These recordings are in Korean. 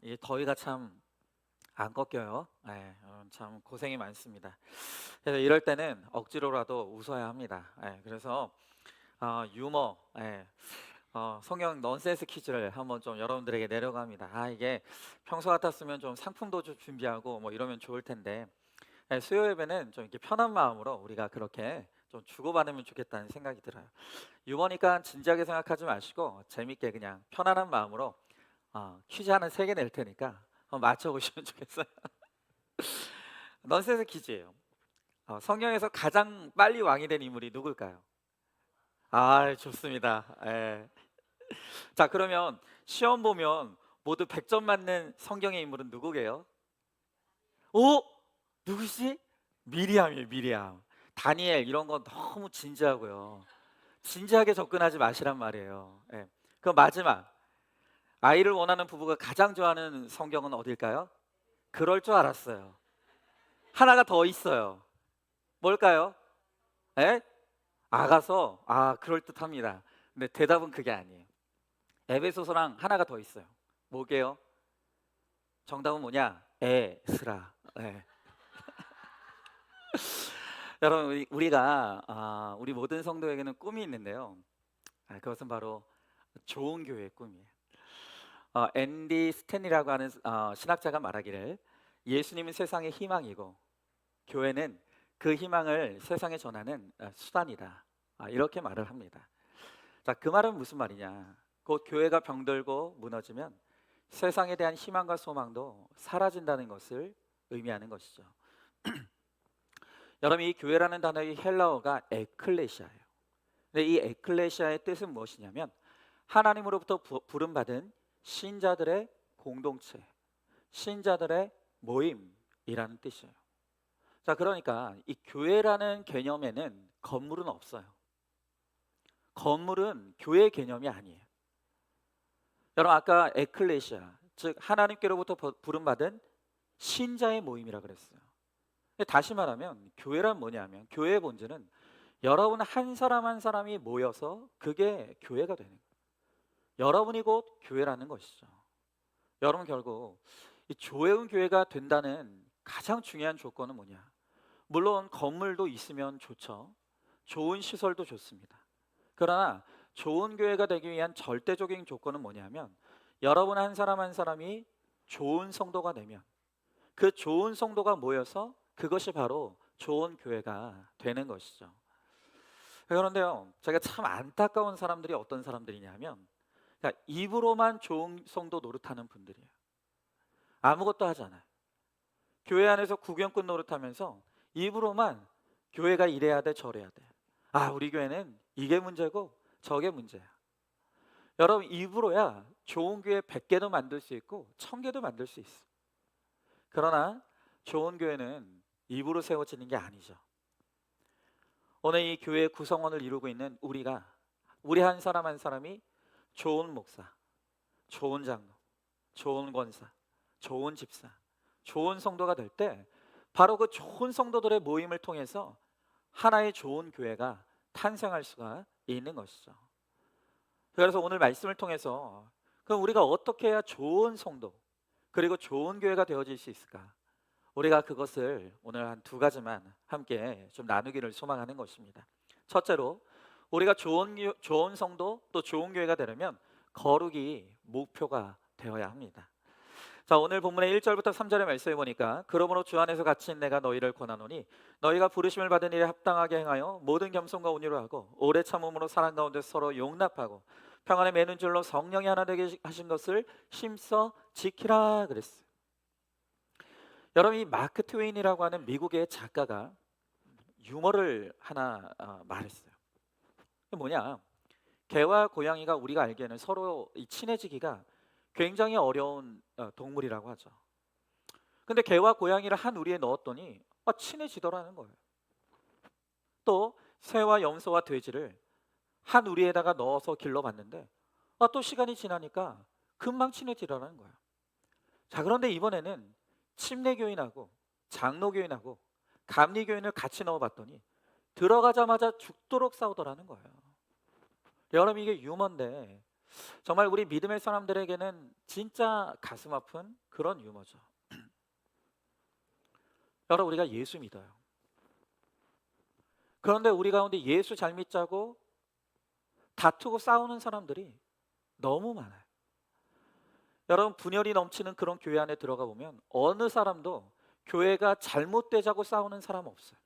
이 더위가 참 안 꺾여요. 예, 참 고생이 많습니다. 그래서 이럴 때는 억지로라도 웃어야 합니다. 예, 그래서 유머, 성경 넌센스 퀴즈를 한번 좀 여러분들에게 내려고 합니다. 이게 평소 같았으면 좀 상품도 좀 준비하고 뭐 이러면 좋을 텐데, 수요 예배는 좀 이렇게 편한 마음으로 우리가 그렇게 좀 주고받으면 좋겠다는 생각이 들어요. 유머니까 진지하게 생각하지 마시고 재밌게 그냥 편안한 마음으로 퀴즈 하나 3개 낼 테니까 한번 맞춰보시면 좋겠어요. 넌센스 퀴즈예요. 성경에서 가장 빨리 왕이 된 인물이 누굴까요? 좋습니다. 예. 자, 그러면 시험 보면 모두 100점 맞는 성경의 인물은 누구게요? 오! 누구시? 미리암이에요, 미리암. 다니엘 이런 건 너무 진지하고요. 진지하게 접근하지 마시란 말이에요. 예. 그럼 마지막, 아이를 원하는 부부가 가장 좋아하는 성경은 어딜까요? 그럴 줄 알았어요. 하나가 더 있어요. 뭘까요? 예? 아가서. 그럴듯합니다. 근데 대답은 그게 아니에요. 에베소서랑 하나가 더 있어요. 뭐게요? 정답은 뭐냐? 에스라. 예. 여러분, 우리 모든 성도에게는 꿈이 있는데요. 그것은 바로 좋은 교회의 꿈이에요. 앤디 스탠리라고 하는 신학자가 말하기를, 예수님은 세상의 희망이고 교회는 그 희망을 세상에 전하는 수단이다. 이렇게 말을 합니다. 자, 그 말은 무슨 말이냐? 곧 교회가 병들고 무너지면 세상에 대한 희망과 소망도 사라진다는 것을 의미하는 것이죠. 여러분, 이 교회라는 단어의 헬라어가 에클레시아예요. 근데 이 에클레시아의 뜻은 무엇이냐면 하나님으로부터 부름받은 신자들의 공동체, 신자들의 모임이라는 뜻이에요. 자, 그러니까 이 교회라는 개념에는 건물은 없어요. 건물은 교회 개념이 아니에요. 여러분, 아까 에클레시아, 즉 하나님께로부터 부름받은 신자의 모임이라 그랬어요. 다시 말하면 교회란 뭐냐면, 교회의 본질은 여러분 한 사람 한 사람이 모여서 그게 교회가 되는 거예요. 여러분이 곧 교회라는 것이죠. 여러분, 결국 이 좋은 교회가 된다는 가장 중요한 조건은 뭐냐? 물론 건물도 있으면 좋죠. 좋은 시설도 좋습니다. 그러나 좋은 교회가 되기 위한 절대적인 조건은 뭐냐면, 여러분 한 사람 한 사람이 좋은 성도가 되면 그 좋은 성도가 모여서 그것이 바로 좋은 교회가 되는 것이죠. 그런데요, 제가 참 안타까운 사람들이 어떤 사람들이냐면, 그러니까 입으로만 좋은 성도 노릇하는 분들이에요. 아무것도 하지 않아요. 교회 안에서 구경꾼 노릇하면서 입으로만 교회가 이래야 돼 저래야 돼. 우리 교회는 이게 문제고 저게 문제야. 여러분, 입으로야 좋은 교회 100개도 만들 수 있고 1000개도 만들 수 있어. 그러나 좋은 교회는 입으로 세워지는 게 아니죠. 오늘 이 교회 구성원을 이루고 있는 우리 한 사람 한 사람이 좋은 목사, 좋은 장로, 좋은 권사, 좋은 집사, 좋은 성도가 될 때 바로 그 좋은 성도들의 모임을 통해서 하나의 좋은 교회가 탄생할 수가 있는 것이죠. 그래서 오늘 말씀을 통해서 그럼 우리가 어떻게 해야 좋은 성도 그리고 좋은 교회가 되어질 수 있을까? 우리가 그것을 오늘 한 2가지만 함께 좀 나누기를 소망하는 것입니다. 첫째로, 우리가 좋은 성도 또 좋은 교회가 되려면 거룩이 목표가 되어야 합니다. 자, 오늘 본문의 1절부터 3절의 말씀해 보니까, 그러므로 주 안에서 갇힌 내가 너희를 권하노니 너희가 부르심을 받은 일에 합당하게 행하여 모든 겸손과 온유로 하고 오래 참음으로 사랑 가운데 서로 용납하고 평안에 매는 줄로 성령이 하나 되게 하신 것을 힘써 지키라 그랬어요. 여러분, 이 마크 트웨인이라고 하는 미국의 작가가 유머를 하나 말했어요. 그게 뭐냐? 개와 고양이가 우리가 알기에는 서로 친해지기가 굉장히 어려운 동물이라고 하죠. 근데 개와 고양이를 한 우리에 넣었더니 친해지더라는 거예요. 또 새와 염소와 돼지를 한 우리에다가 넣어서 길러봤는데 또 시간이 지나니까 금방 친해지더라는 거예요. 자, 그런데 이번에는 침례교인하고 장로교인하고 감리교인을 같이 넣어봤더니 들어가자마자 죽도록 싸우더라는 거예요. 여러분, 이게 유머인데 정말 우리 믿음의 사람들에게는 진짜 가슴 아픈 그런 유머죠. 여러분, 우리가 예수 믿어요. 그런데 우리 가운데 예수 잘 믿자고 다투고 싸우는 사람들이 너무 많아요. 여러분, 분열이 넘치는 그런 교회 안에 들어가 보면 어느 사람도 교회가 잘못되자고 싸우는 사람 없어요.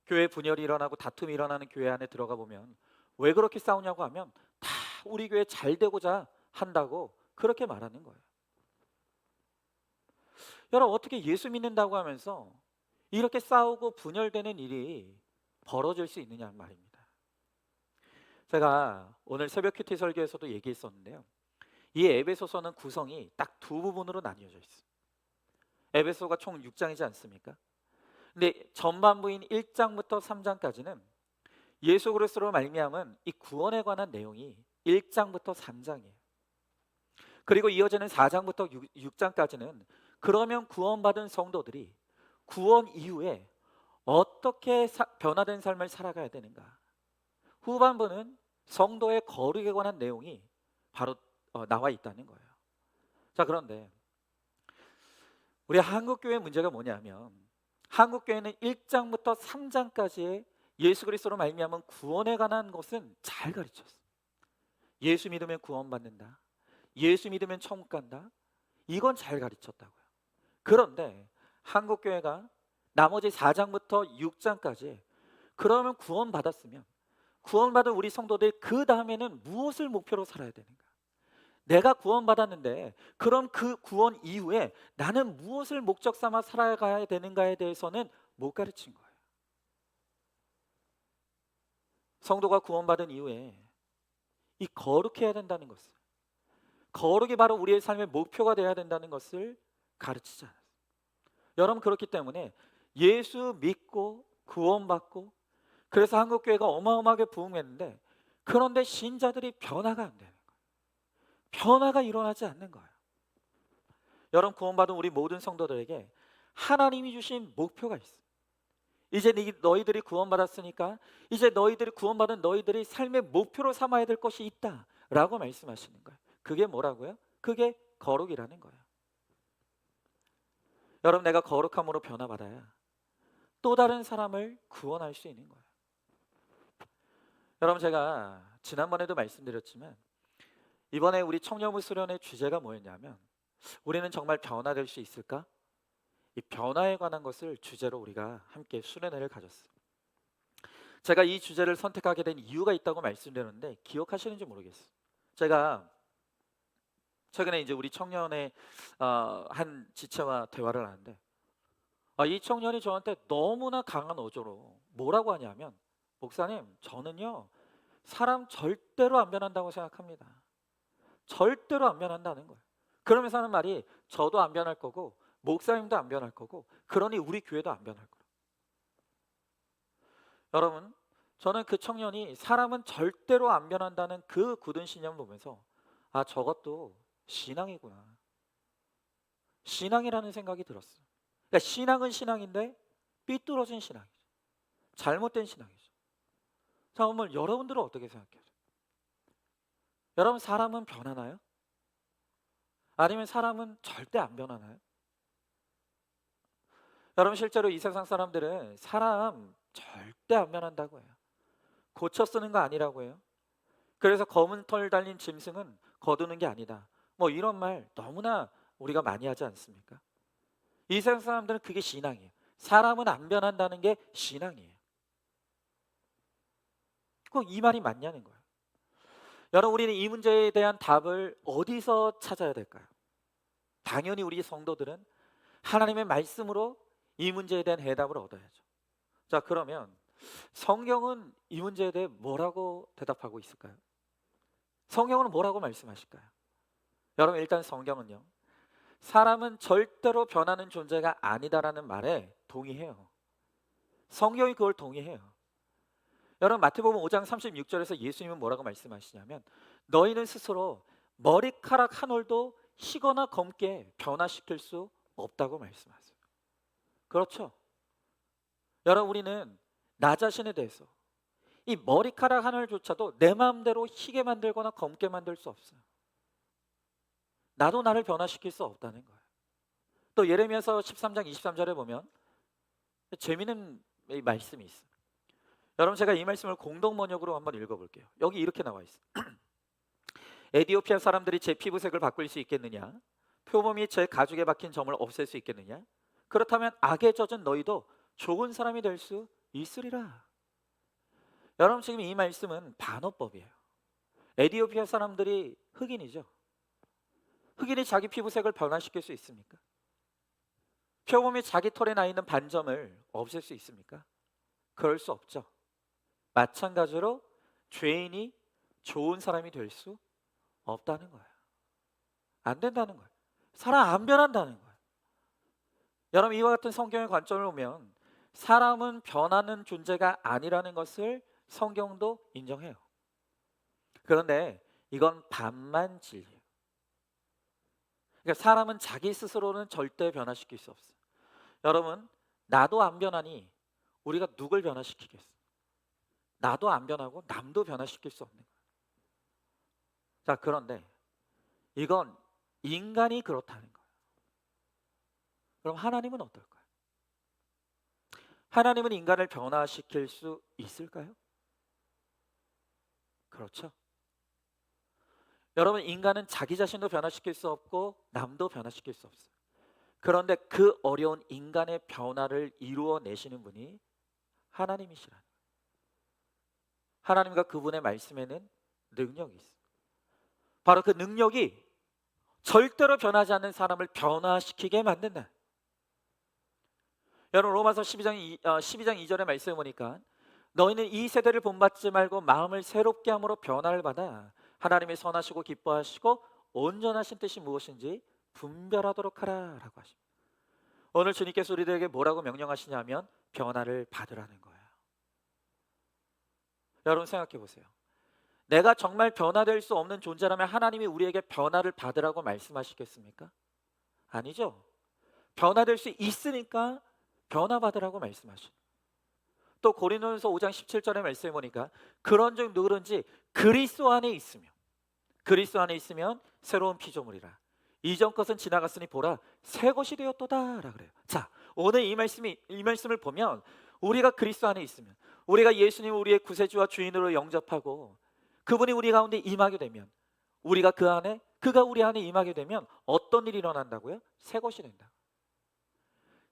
교회 분열이 일어나고 다툼이 일어나는 교회 안에 들어가 보면 왜 그렇게 싸우냐고 하면 다 우리 교회 잘 되고자 한다고 그렇게 말하는 거예요. 여러분, 어떻게 예수 믿는다고 하면서 이렇게 싸우고 분열되는 일이 벌어질 수 있느냐 말입니다. 제가 오늘 새벽 큐티 설교에서도 얘기했었는데요. 이 에베소서는 구성이 딱 두 부분으로 나뉘어져 있어요. 에베소가 총 6장이지 않습니까? 근데 전반부인 1장부터 3장까지는 예수 그리스도로 말미암은 이 구원에 관한 내용이 1장부터 3장이에요. 그리고 이어지는 4장부터 6장까지는 그러면 구원받은 성도들이 구원 이후에 어떻게 변화된 삶을 살아가야 되는가. 후반부는 성도의 거룩에 관한 내용이 바로 나와 있다는 거예요. 자, 그런데 우리 한국교회 문제가 뭐냐면 한국교회는 1장부터 3장까지의 예수 그리스도로 말미암은 구원에 관한 것은 잘 가르쳤어요. 예수 믿으면 구원받는다. 예수 믿으면 천국 간다. 이건 잘 가르쳤다고요. 그런데 한국교회가 나머지 4장부터 6장까지 그러면 구원받았으면 구원받은 우리 성도들 그 다음에는 무엇을 목표로 살아야 되는가? 내가 구원받았는데 그럼 그 구원 이후에 나는 무엇을 목적 삼아 살아가야 되는가에 대해서는 못 가르친 거예요. 성도가 구원받은 이후에 이 거룩해야 된다는 것을, 거룩이 바로 우리의 삶의 목표가 되어야 된다는 것을 가르치지 않았어요. 여러분, 그렇기 때문에 예수 믿고 구원받고 그래서 한국교회가 어마어마하게 부흥했는데 그런데 신자들이 변화가 안 되는 거예요. 변화가 일어나지 않는 거예요. 여러분, 구원받은 우리 모든 성도들에게 하나님이 주신 목표가 있어요. 이제 너희들이 구원받았으니까 이제 너희들이 구원받은 너희들이 삶의 목표로 삼아야 될 것이 있다 라고 말씀하시는 거예요. 그게 뭐라고요? 그게 거룩이라는 거예요. 여러분, 내가 거룩함으로 변화받아야 또 다른 사람을 구원할 수 있는 거예요. 여러분, 제가 지난번에도 말씀드렸지만 이번에 우리 청년부 수련의 주제가 뭐였냐면 우리는 정말 변화될 수 있을까? 이 변화에 관한 것을 주제로 우리가 함께 수련회를 가졌어요. 제가 이 주제를 선택하게 된 이유가 있다고 말씀드렸는데 기억하시는지 모르겠어요. 제가 최근에 이제 우리 청년의 한 지체와 대화를 하는데 이 청년이 저한테 너무나 강한 어조로 뭐라고 하냐면 목사님, 저는요 사람 절대로 안 변한다고 생각합니다. 절대로 안 변한다는 거예요. 그러면서 하는 말이 저도 안 변할 거고 목사님도 안 변할 거고 그러니 우리 교회도 안 변할 거예요. 여러분, 저는 그 청년이 사람은 절대로 안 변한다는 그 굳은 신념을 보면서 저것도 신앙이구나. 신앙이라는 생각이 들었어요. 그러니까 신앙은 신앙인데 삐뚤어진 신앙이죠. 잘못된 신앙이죠. 자, 오늘 여러분들은 어떻게 생각해요? 여러분, 사람은 변하나요? 아니면 사람은 절대 안 변하나요? 여러분, 실제로 이 세상 사람들은 사람 절대 안 변한다고 해요. 고쳐 쓰는 거 아니라고 해요. 그래서 검은 털 달린 짐승은 거두는 게 아니다. 뭐 이런 말 너무나 우리가 많이 하지 않습니까? 이 세상 사람들은 그게 신앙이에요. 사람은 안 변한다는 게 신앙이에요. 꼭 이 말이 맞냐는 거예요. 여러분, 우리는 이 문제에 대한 답을 어디서 찾아야 될까요? 당연히 우리 성도들은 하나님의 말씀으로 이 문제에 대한 해답을 얻어야죠. 자, 그러면 성경은 이 문제에 대해 뭐라고 대답하고 있을까요? 성경은 뭐라고 말씀하실까요? 여러분, 일단 성경은요 사람은 절대로 변하는 존재가 아니다라는 말에 동의해요. 성경이 그걸 동의해요. 여러분, 마태복음 5장 36절에서 예수님은 뭐라고 말씀하시냐면 너희는 스스로 머리카락 한 올도 희거나 검게 변화시킬 수 없다고 말씀하세요. 그렇죠? 여러분, 우리는 나 자신에 대해서 이 머리카락 하나조차도 내 마음대로 희게 만들거나 검게 만들 수 없어요. 나도 나를 변화시킬 수 없다는 거예요. 또 예레미야서 13장 23절에 보면 재미있는 이 말씀이 있어요. 여러분, 제가 이 말씀을 공동 번역으로 한번 읽어볼게요. 여기 이렇게 나와 있어요. 에디오피아 사람들이 제 피부색을 바꿀 수 있겠느냐? 표범이 제 가죽에 박힌 점을 없앨 수 있겠느냐? 그렇다면 악에 젖은 너희도 좋은 사람이 될 수 있으리라. 여러분, 지금 이 말씀은 반어법이에요. 에디오피아 사람들이 흑인이죠. 흑인이 자기 피부색을 변화시킬 수 있습니까? 표범이 자기 털에 나 있는 반점을 없앨 수 있습니까? 그럴 수 없죠. 마찬가지로 죄인이 좋은 사람이 될 수 없다는 거예요. 안 된다는 거예요. 사람 안 변한다는 거예요. 여러분, 이와 같은 성경의 관점을 보면 사람은 변하는 존재가 아니라는 것을 성경도 인정해요. 그런데 이건 반만 진리예요. 그러니까 사람은 자기 스스로는 절대 변화시킬 수 없어요. 여러분, 나도 안 변하니 우리가 누굴 변화시키겠어? 나도 안 변하고 남도 변화시킬 수 없는 거예요. 자, 그런데 이건 인간이 그렇다는 거예요. 그럼 하나님은 어떨까요? 하나님은 인간을 변화시킬 수 있을까요? 그렇죠. 여러분, 인간은 자기 자신도 변화시킬 수 없고 남도 변화시킬 수 없어요. 그런데 그 어려운 인간의 변화를 이루어내시는 분이 하나님이시라는 거예요. 하나님과 그분의 말씀에는 능력이 있어요. 바로 그 능력이 절대로 변하지 않는 사람을 변화시키게 만든다. 여러분, 로마서 12장 2절의 말씀을 보니까 너희는 이 세대를 본받지 말고 마음을 새롭게 함으로 변화를 받아 하나님의 선하시고 기뻐하시고 온전하신 뜻이 무엇인지 분별하도록 하라 라고 하십니다. 오늘 주님께서 우리들에게 뭐라고 명령하시냐면 변화를 받으라는 거예요. 여러분, 생각해 보세요. 내가 정말 변화될 수 없는 존재라면 하나님이 우리에게 변화를 받으라고 말씀하시겠습니까? 아니죠. 변화될 수 있으니까 변화받으라고 말씀하시죠. 또 고린도전서 5장 17절의 말씀에 보니까 그런즉 누구든지 그리스도 안에 있으면 새로운 피조물이라. 이전 것은 지나갔으니 보라 새 것이 되었도다라 그래요. 자, 오늘 이 말씀을 보면 우리가 그리스도 안에 있으면, 우리가 예수님을 우리의 구세주와 주인으로 영접하고 그분이 우리 가운데 임하게 되면, 그가 우리 안에 임하게 되면 어떤 일이 일어난다고요? 새 것이 된다.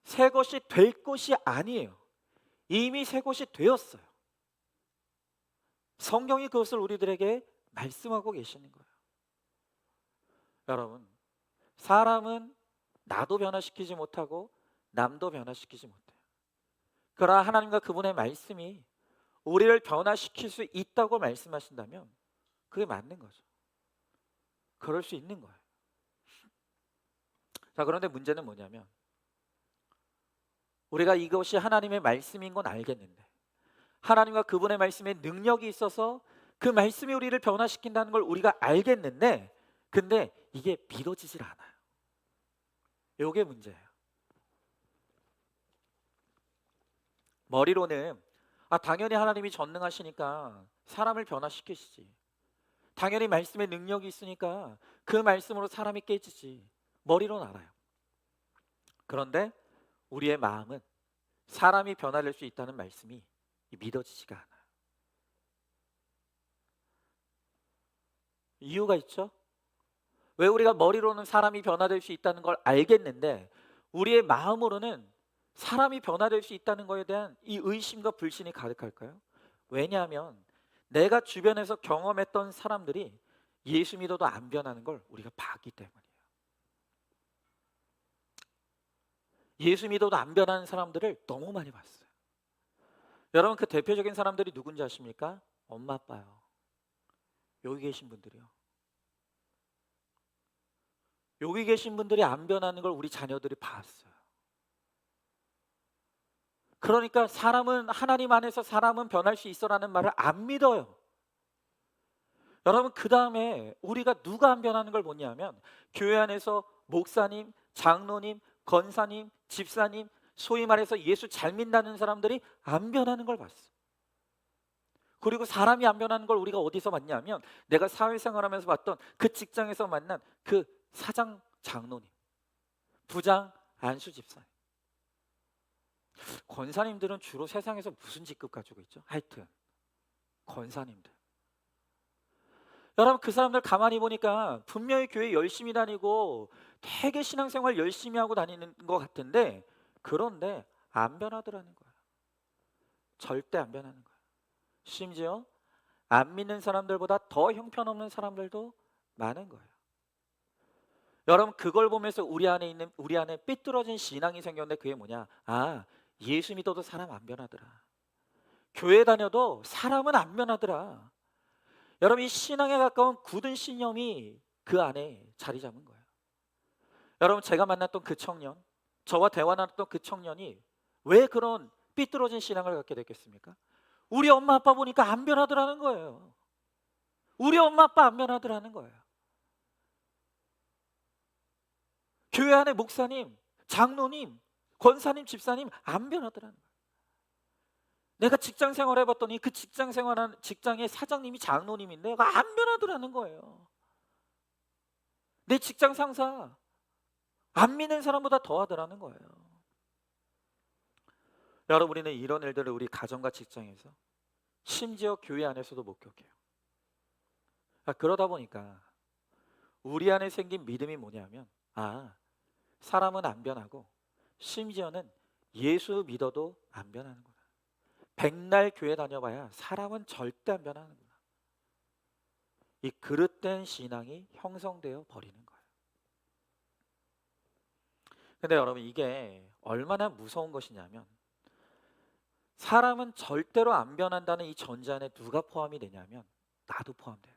새 것이 될 것이 아니에요. 이미 새 것이 되었어요. 성경이 그것을 우리들에게 말씀하고 계시는 거예요. 여러분, 사람은 나도 변화시키지 못하고 남도 변화시키지 못해요. 그러나 하나님과 그분의 말씀이 우리를 변화시킬 수 있다고 말씀하신다면 그게 맞는 거죠. 그럴 수 있는 거예요. 자, 그런데 문제는 뭐냐면 우리가 이것이 하나님의 말씀인 건 알겠는데, 하나님과 그분의 말씀에 능력이 있어서 그 말씀이 우리를 변화시킨다는 걸 우리가 알겠는데, 근데 이게 믿어지질 않아요. 이게 문제예요. 머리로는 당연히 하나님이 전능하시니까 사람을 변화시키시지, 당연히 말씀에 능력이 있으니까 그 말씀으로 사람이 깨지지, 머리로는 알아요. 그런데 우리의 마음은 사람이 변화될 수 있다는 말씀이 믿어지지가 않아요. 이유가 있죠. 왜 우리가 머리로는 사람이 변화될 수 있다는 걸 알겠는데 우리의 마음으로는 사람이 변화될 수 있다는 것에 대한 이 의심과 불신이 가득할까요? 왜냐하면 내가 주변에서 경험했던 사람들이 예수 믿어도 안 변하는 걸 우리가 봤기 때문이에요. 예수 믿어도 안 변하는 사람들을 너무 많이 봤어요. 여러분, 그 대표적인 사람들이 누군지 아십니까? 엄마, 아빠요. 여기 계신 분들이요. 여기 계신 분들이 안 변하는 걸 우리 자녀들이 봤어요. 그러니까 하나님 안에서 사람은 변할 수 있어라는 말을 안 믿어요. 여러분, 그 다음에 우리가 누가 안 변하는 걸 보냐면 교회 안에서 목사님, 장로님, 권사님, 집사님, 소위 말해서 예수 잘 믿는 사람들이 안 변하는 걸 봤어. 그리고 사람이 안 변하는 걸 우리가 어디서 봤냐면 내가 사회생활하면서 봤던 그 직장에서 만난 그 사장 장로님, 부장 안수 집사님. 권사님들은 주로 세상에서 무슨 직급 가지고 있죠? 하여튼 권사님들. 여러분 그 사람들 가만히 보니까 분명히 교회 열심히 다니고 되게 신앙생활 열심히 하고 다니는 것 같은데, 그런데 안 변하더라는 거예요. 절대 안 변하는 거예요. 심지어 안 믿는 사람들보다 더 형편없는 사람들도 많은 거예요. 여러분 그걸 보면서 우리 안에 삐뚤어진 신앙이 생겼는데, 그게 뭐냐? 아, 예수 믿어도 사람 안 변하더라. 교회 다녀도 사람은 안 변하더라. 여러분 이 신앙에 가까운 굳은 신념이 그 안에 자리 잡은 거예요. 여러분 제가 만났던 그 청년, 저와 대화 나눴던 그 청년이 왜 그런 삐뚤어진 신앙을 갖게 됐겠습니까? 우리 엄마 아빠 보니까 안 변하더라는 거예요. 우리 엄마 아빠 안 변하더라는 거예요. 교회 안에 목사님, 장로님, 권사님, 집사님 안 변하더라는 거예요. 내가 직장 생활 해봤더니 그 직장 생활한 직장의 사장님이 장로님인데 내가 안 변하더라는 거예요. 내 직장 상사 안 믿는 사람보다 더 하더라는 거예요. 여러분 우리는 이런 일들을 우리 가정과 직장에서, 심지어 교회 안에서도 목격해요. 그러다 보니까 우리 안에 생긴 믿음이 뭐냐면, 아, 사람은 안 변하고 심지어는 예수 믿어도 안 변하는구나. 백날 교회 다녀봐야 사람은 절대 안 변하는구나. 이 그릇된 신앙이 형성되어 버리는 거예요. 근데 여러분 이게 얼마나 무서운 것이냐면, 사람은 절대로 안 변한다는 이 전제 안에 누가 포함이 되냐면 나도 포함돼요.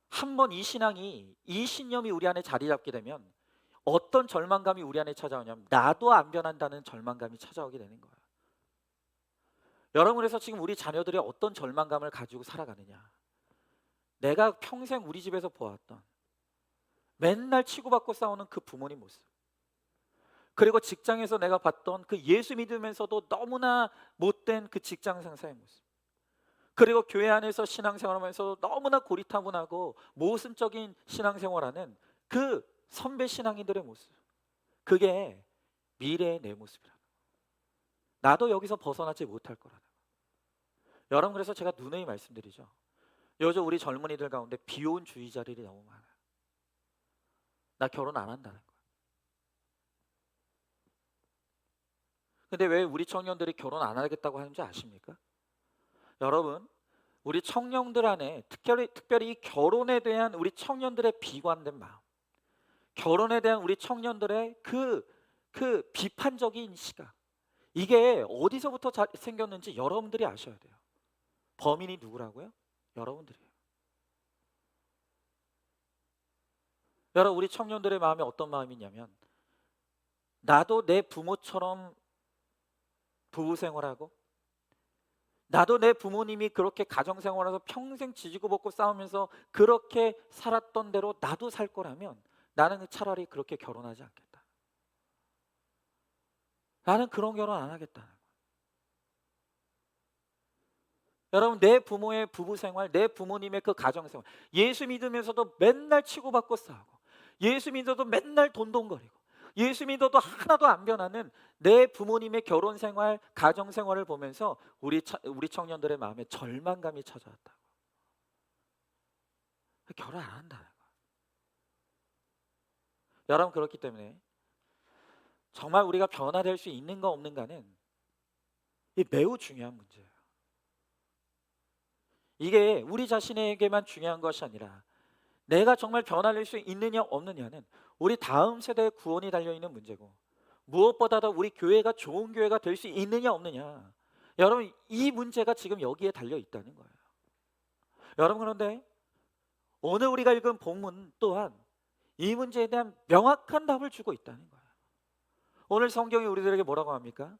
한번 이 신앙이, 이 신념이 우리 안에 자리 잡게 되면 어떤 절망감이 우리 안에 찾아오냐면 나도 안 변한다는 절망감이 찾아오게 되는 거예요. 여러분 그래서 지금 우리 자녀들이 어떤 절망감을 가지고 살아가느냐, 내가 평생 우리 집에서 보았던 맨날 치고받고 싸우는 그 부모님 모습, 그리고 직장에서 내가 봤던 그 예수 믿으면서도 너무나 못된 그 직장 상사의 모습, 그리고 교회 안에서 신앙생활하면서 너무나 고리타분하고 모순적인 신앙생활하는 그 선배 신앙인들의 모습, 그게 미래의 내 모습이라는 거예요. 나도 여기서 벗어나지 못할 거라는 거예요. 여러분 그래서 제가 누누이 말씀드리죠. 요즘 우리 젊은이들 가운데 비혼주의자들이 너무 많아요. 나 결혼 안 한다는 거예요. 근데 왜 우리 청년들이 결혼 안 하겠다고 하는지 아십니까? 여러분 우리 청년들 안에 특별히 이 결혼에 대한 우리 청년들의 비관된 마음, 결혼에 대한 우리 청년들의 그 비판적인 시각, 이게 어디서부터 생겼는지 여러분들이 아셔야 돼요. 범인이 누구라고요? 여러분들이에요. 여러분 우리 청년들의 마음이 어떤 마음이냐면, 나도 내 부모처럼 부부 생활하고, 나도 내 부모님이 그렇게 가정생활해서 평생 지지고 볶고 싸우면서 그렇게 살았던 대로 나도 살 거라면 나는 차라리 그렇게 결혼하지 않겠다. 나는 그런 결혼 안 하겠다는 거예요. 여러분 내 부모의 부부생활, 내 부모님의 그 가정생활, 예수 믿으면서도 맨날 치고받고 싸우고, 예수 믿어도 맨날 돈돈거리고, 예수 믿어도 하나도 안 변하는 내 부모님의 결혼생활, 가정생활을 보면서 우리 청년들의 마음에 절망감이 찾아왔다고. 결혼 안 한다는 거예요. 여러분 그렇기 때문에 정말 우리가 변화될 수 있는가 없는가는 이 매우 중요한 문제예요. 이게 우리 자신에게만 중요한 것이 아니라 내가 정말 변화될 수 있느냐 없느냐는 우리 다음 세대의 구원이 달려있는 문제고, 무엇보다도 우리 교회가 좋은 교회가 될 수 있느냐 없느냐, 여러분 이 문제가 지금 여기에 달려있다는 거예요. 여러분 그런데 오늘 우리가 읽은 본문 또한 이 문제에 대한 명확한 답을 주고 있다는 거예요. 오늘 성경이 우리들에게 뭐라고 합니까?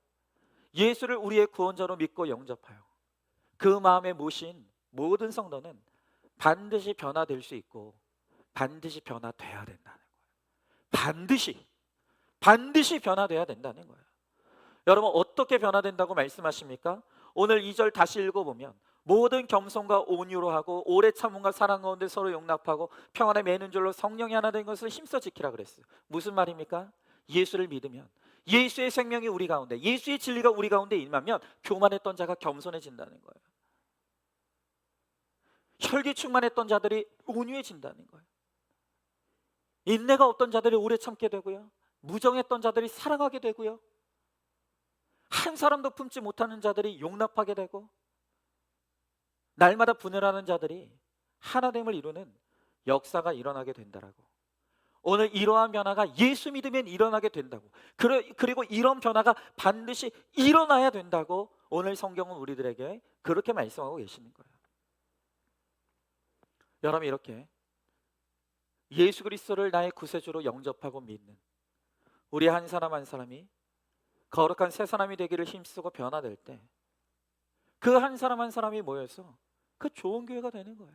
예수를 우리의 구원자로 믿고 영접하여 그 마음에 모신 모든 성도는 반드시 변화될 수 있고 반드시 변화돼야 된다는 거예요. 반드시 변화돼야 된다는 거예요. 여러분 어떻게 변화된다고 말씀하십니까? 오늘 2절 다시 읽어보면 모든 겸손과 온유로 하고 오래 참음과 사랑 가운데 서로 용납하고 평안에 매는 줄로 성령이 하나 된 것을 힘써 지키라 그랬어요. 무슨 말입니까? 예수를 믿으면, 예수의 생명이 우리 가운데, 예수의 진리가 우리 가운데 임하면 교만했던 자가 겸손해진다는 거예요. 혈기 충만했던 자들이 온유해진다는 거예요. 인내가 없던 자들이 오래 참게 되고요, 무정했던 자들이 사랑하게 되고요, 한 사람도 품지 못하는 자들이 용납하게 되고, 날마다 분열하는 자들이 하나됨을 이루는 역사가 일어나게 된다라고. 오늘 이러한 변화가 예수 믿으면 일어나게 된다고. 그리고 이런 변화가 반드시 일어나야 된다고 오늘 성경은 우리들에게 그렇게 말씀하고 계시는 거예요. 여러분, 이렇게 예수 그리스도를 나의 구세주로 영접하고 믿는 우리 한 사람 한 사람이 거룩한 새 사람이 되기를 힘쓰고 변화될 때 그 한 사람 한 사람이 모여서 그 좋은 교회가 되는 거예요.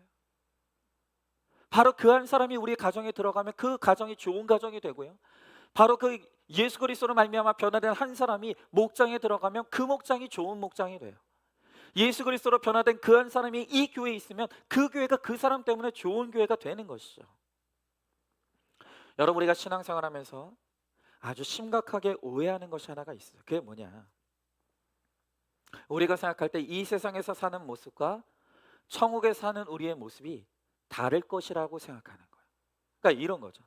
바로 그 한 사람이 우리 가정에 들어가면 그 가정이 좋은 가정이 되고요, 바로 그 예수 그리스도로 말미암아 변화된 한 사람이 목장에 들어가면 그 목장이 좋은 목장이 돼요. 예수 그리스도로 변화된 그 한 사람이 이 교회에 있으면 그 교회가 그 사람 때문에 좋은 교회가 되는 것이죠. 여러분, 우리가 신앙생활하면서 아주 심각하게 오해하는 것이 하나가 있어요. 그게 뭐냐? 우리가 생각할 때 이 세상에서 사는 모습과 천국에 사는 우리의 모습이 다를 것이라고 생각하는 거예요. 그러니까 이런 거죠.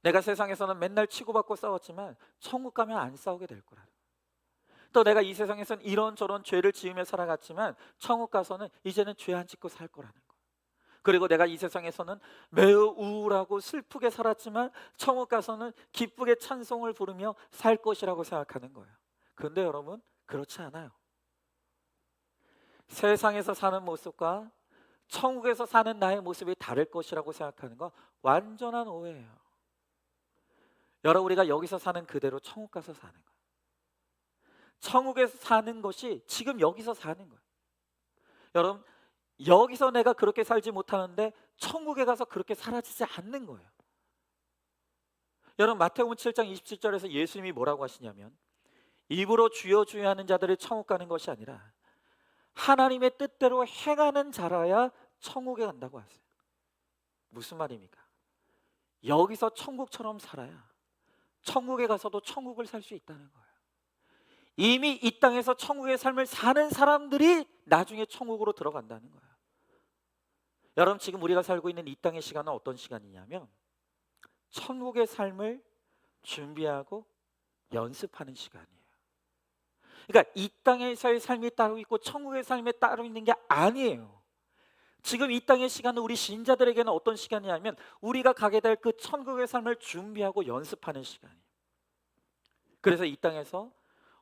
내가 세상에서는 맨날 치고받고 싸웠지만 천국 가면 안 싸우게 될 거라. 또 내가 이 세상에서는 이런저런 죄를 지으며 살아갔지만 천국 가서는 이제는 죄 안 짓고 살 거라는 거예요. 그리고 내가 이 세상에서는 매우 우울하고 슬프게 살았지만 천국 가서는 기쁘게 찬송을 부르며 살 것이라고 생각하는 거예요. 그런데 여러분, 그렇지 않아요. 세상에서 사는 모습과 천국에서 사는 나의 모습이 다를 것이라고 생각하는 거 완전한 오해예요. 여러분, 우리가 여기서 사는 그대로 천국 가서 사는 거예요. 천국에서 사는 것이 지금 여기서 사는 거예요. 여러분, 여기서 내가 그렇게 살지 못하는데 천국에 가서 그렇게 사라지지 않는 거예요. 여러분, 마태복음 7장 27절에서 예수님이 뭐라고 하시냐면, 입으로 주여 주여 하는 자들이 천국 가는 것이 아니라 하나님의 뜻대로 행하는 자라야 천국에 간다고 하세요. 무슨 말입니까? 여기서 천국처럼 살아야 천국에 가서도 천국을 살 수 있다는 거예요. 이미 이 땅에서 천국의 삶을 사는 사람들이 나중에 천국으로 들어간다는 거예요. 여러분, 지금 우리가 살고 있는 이 땅의 시간은 어떤 시간이냐면 천국의 삶을 준비하고 연습하는 시간이에요. 그러니까 이 땅에서의 삶이 따로 있고 천국의 삶이 따로 있는 게 아니에요. 지금 이 땅의 시간은 우리 신자들에게는 어떤 시간이냐면 우리가 가게 될 그 천국의 삶을 준비하고 연습하는 시간이에요. 그래서 이 땅에서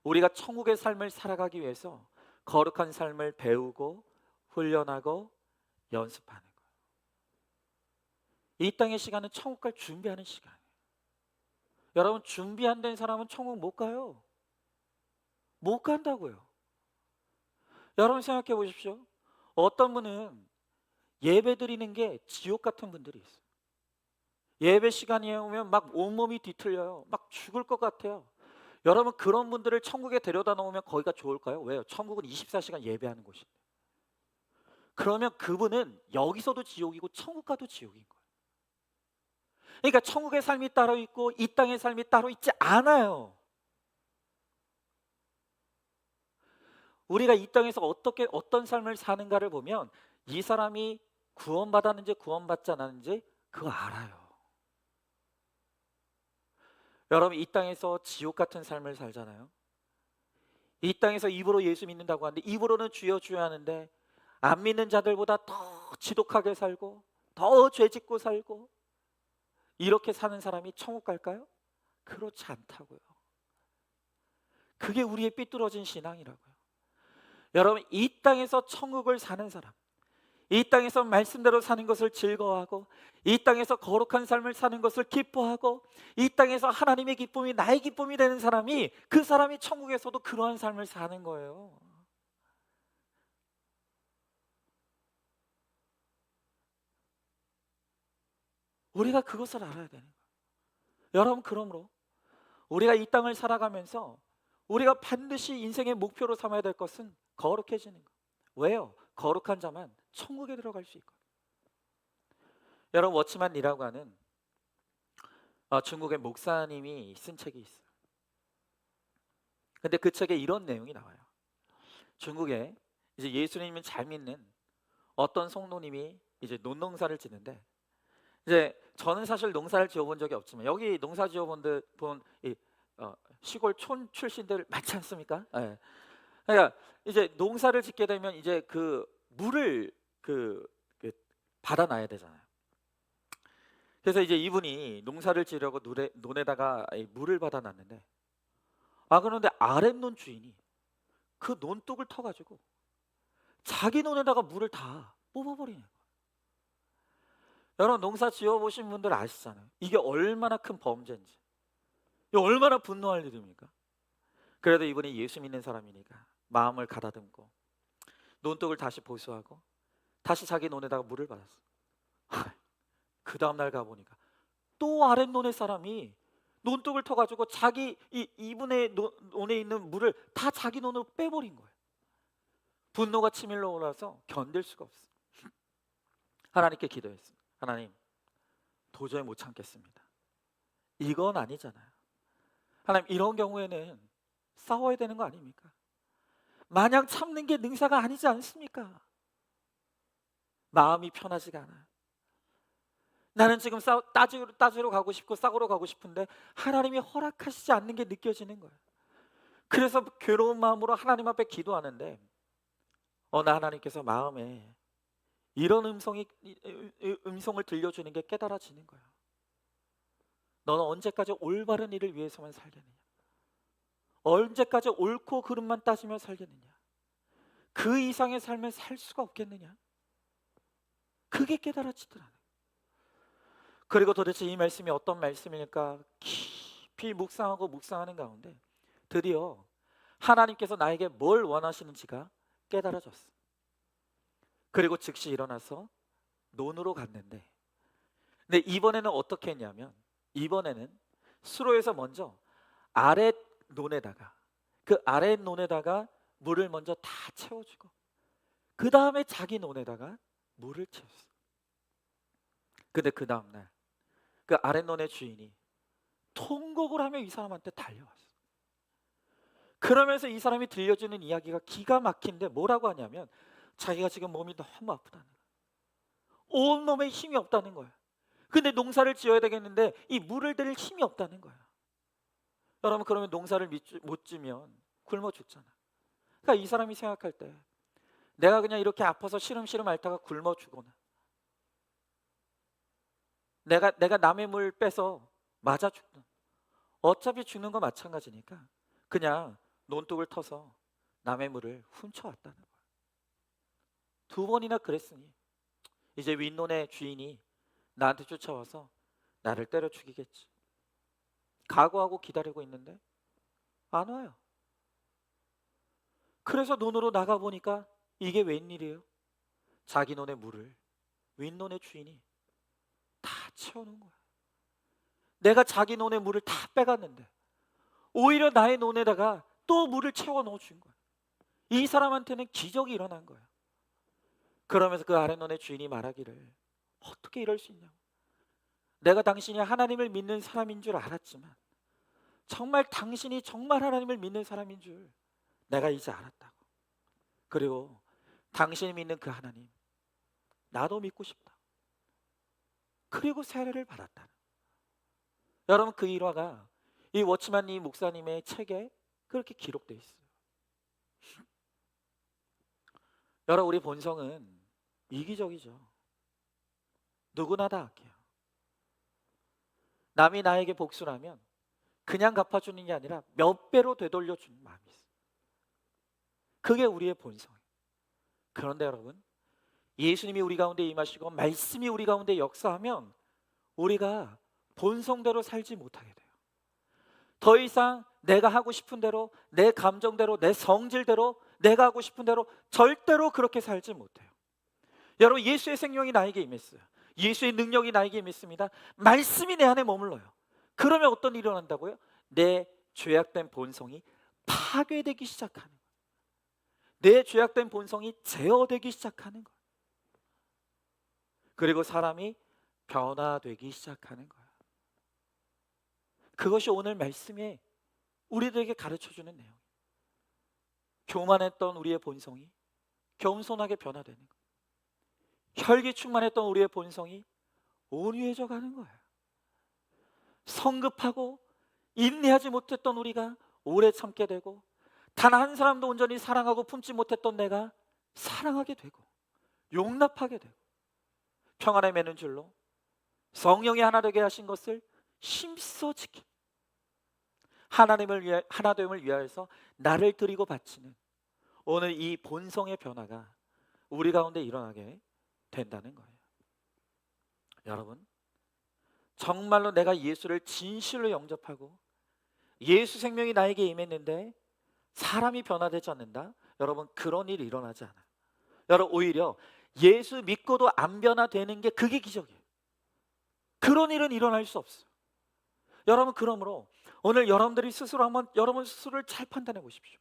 우리가 천국의 삶을 살아가기 위해서 거룩한 삶을 배우고 훈련하고 연습하는 거예요. 이 땅의 시간은 천국 갈 준비하는 시간이에요. 여러분, 준비 안 된 사람은 천국 못 가요. 못 간다고요. 여러분, 생각해 보십시오. 어떤 분은 예배 드리는 게 지옥 같은 분들이 있어요. 예배 시간이 오면 막 온몸이 뒤틀려요. 막 죽을 것 같아요. 여러분, 그런 분들을 천국에 데려다 놓으면 거기가 좋을까요? 왜요? 천국은 24시간 예배하는 곳인데. 그러면 그분은 여기서도 지옥이고 천국 가도 지옥인 거예요. 그러니까 천국의 삶이 따로 있고 이 땅의 삶이 따로 있지 않아요. 우리가 이 땅에서 어떤 삶을 사는가를 보면 이 사람이 구원받았는지 구원받지 않았는지 그거 알아요. 여러분, 이 땅에서 지옥 같은 삶을 살잖아요. 이 땅에서 입으로 예수 믿는다고 하는데 입으로는 주여 주여 하는데 안 믿는 자들보다 더 지독하게 살고 더 죄짓고 살고 이렇게 사는 사람이 천국 갈까요? 그렇지 않다고요. 그게 우리의 삐뚤어진 신앙이라고요. 여러분, 이 땅에서 천국을 사는 사람, 이 땅에서 말씀대로 사는 것을 즐거워하고 이 땅에서 거룩한 삶을 사는 것을 기뻐하고 이 땅에서 하나님의 기쁨이 나의 기쁨이 되는 사람이 그 사람이 천국에서도 그러한 삶을 사는 거예요. 우리가 그것을 알아야 되는 거예요. 여러분, 그러므로 우리가 이 땅을 살아가면서 우리가 반드시 인생의 목표로 삼아야 될 것은 거룩해지는 거예요. 왜요? 거룩한 자만 천국에 들어갈 수 있거든요. 여러분, 워치만 리라고 하는 중국의 목사님이 쓴 책이 있어요. 근데 그 책에 이런 내용이 나와요. 중국에 이제 예수님을 잘 믿는 어떤 성도님이 이제 논농사를 짓는데, 이제 저는 사실 농사를 지어본 적이 없지만 여기 농사 지어본 이 시골 촌 출신들 많지 않습니까? 예. 그러니까 이제 농사를 짓게 되면 이제 그 물을 그 받아놔야 되잖아요. 그래서 이제 이분이 농사를 지으려고 논에다가 이 물을 받아놨는데, 그런데 아랫논 주인이 그 논둑을 터가지고 자기 논에다가 물을 다 뽑아버리는 거예요. 여러분, 농사 지어보신 분들 아시잖아요. 이게 얼마나 큰 범죄인지, 이게 얼마나 분노할 일입니까? 그래도 이분이 예수 믿는 사람이니까 마음을 가다듬고 논둑을 다시 보수하고 다시 자기 논에다가 물을 받았어. 그 다음날 가보니까 또 아랫논의 사람이 논둑을 터가지고 이분의 논에 있는 물을 다 자기 논으로 빼버린 거예요. 분노가 치밀러 올라서 견딜 수가 없어. 하나님께 기도했습니다. 하나님, 도저히 못 참겠습니다. 이건 아니잖아요. 하나님, 이런 경우에는 싸워야 되는 거 아닙니까? 마냥 참는 게 능사가 아니지 않습니까? 마음이 편하지가 않아요. 나는 지금 따지러 가고 싶고 싸우러 가고 싶은데 하나님이 허락하시지 않는 게 느껴지는 거예요. 그래서 괴로운 마음으로 하나님 앞에 기도하는데 어느 하나님께서 마음에 이런 음성을 들려주는 게 깨달아지는 거예요. 너는 언제까지 올바른 일을 위해서만 살겠느냐? 언제까지 옳고 그름만 따지며 살겠느냐? 그 이상의 삶을 살 수가 없겠느냐? 그게 깨달아지더라고요. 그리고 도대체 이 말씀이 어떤 말씀일까 깊이 묵상하는 가운데 드디어 하나님께서 나에게 뭘 원하시는지가 깨달아졌어. 그리고 즉시 일어나서 논으로 갔는데, 근데 이번에는 어떻게 했냐면, 이번에는 수로에서 먼저 아랫 논에다가 물을 먼저 다 채워주고 그 다음에 자기 논에다가 물을 채웠어. 근데 그 다음날 그 아랫논의 주인이 통곡을 하며 이 사람한테 달려왔어. 그러면서 이 사람이 들려주는 이야기가 기가 막힌데 뭐라고 하냐면 자기가 지금 몸이 너무 아프다는 거야. 온몸에 힘이 없다는 거야. 근데 농사를 지어야 되겠는데 이 물을 댈 힘이 없다는 거야. 여러분, 그러면 농사를 못 지면 굶어 죽잖아. 그러니까 이 사람이 생각할 때 내가 그냥 이렇게 아파서 시름시름 앓다가 굶어 죽거나 내가 남의 물 빼서 맞아 죽든 어차피 죽는 거 마찬가지니까 그냥 논둑을 터서 남의 물을 훔쳐왔다는 거야. 2번이나 그랬으니 이제 윗논의 주인이 나한테 쫓아와서 나를 때려 죽이겠지. 각오하고 기다리고 있는데 안 와요. 그래서 논으로 나가보니까 이게 웬일이에요? 자기 논의 물을 윗논의 주인이 다 채워놓은 거야. 내가 자기 논의 물을 다 빼갔는데 오히려 나의 논에다가 또 물을 채워 넣어준 거야. 이 사람한테는 기적이 일어난 거야. 그러면서 그 아랫논의 주인이 말하기를, 어떻게 이럴 수 있냐고. 내가 당신이 하나님을 믿는 사람인 줄 알았지만 정말 당신이 정말 하나님을 믿는 사람인 줄 내가 이제 알았다고. 그리고 당신이 믿는 그 하나님 나도 믿고 싶다. 그리고 세례를 받았다. 여러분, 그 일화가 이 워치만 리 목사님의 책에 그렇게 기록되어 있어요. 여러분, 우리 본성은 이기적이죠. 누구나 다 악해요. 남이 나에게 복수를 하면 그냥 갚아주는 게 아니라 몇 배로 되돌려주는 마음이 있어요. 그게 우리의 본성이에요. 그런데 여러분, 예수님이 우리 가운데 임하시고 말씀이 우리 가운데 역사하면 우리가 본성대로 살지 못하게 돼요. 더 이상 내가 하고 싶은 대로, 내 감정대로, 내 성질대로, 내가 하고 싶은 대로 절대로 그렇게 살지 못해요. 여러분, 예수의 생명이 나에게 임했어요. 예수의 능력이 나에게 임했습니다. 말씀이 내 안에 머물러요. 그러면 어떤 일이 일어난다고요? 내 죄악된 본성이 파괴되기 시작하는 거예요. 내 죄악된 본성이 제어되기 시작하는 거예요. 그리고 사람이 변화되기 시작하는 거예요. 그것이 오늘 말씀에 우리들에게 가르쳐주는 내용이에요. 교만했던 우리의 본성이 겸손하게 변화되는 거예요. 혈기충만했던 우리의 본성이 온유해져 가는 거예요. 성급하고 인내하지 못했던 우리가 오래 참게 되고, 단 한 사람도 온전히 사랑하고 품지 못했던 내가 사랑하게 되고 용납하게 되고, 평안에 매는 줄로 성령이 하나 되게 하신 것을 힘써 지키, 하나님을 위해 하나됨을 위하여서 나를 드리고 바치는 오늘 이 본성의 변화가 우리 가운데 일어나게 된다는 거예요. 여러분, 정말로 내가 예수를 진실로 영접하고 예수 생명이 나에게 임했는데 사람이 변화되지 않는다? 여러분, 그런 일이 일어나지 않아요. 여러분, 오히려 예수 믿고도 안 변화되는 게 그게 기적이에요. 그런 일은 일어날 수 없어요. 여러분, 그러므로 오늘 여러분들이 스스로 한번 여러분 스스로를 잘 판단해 보십시오.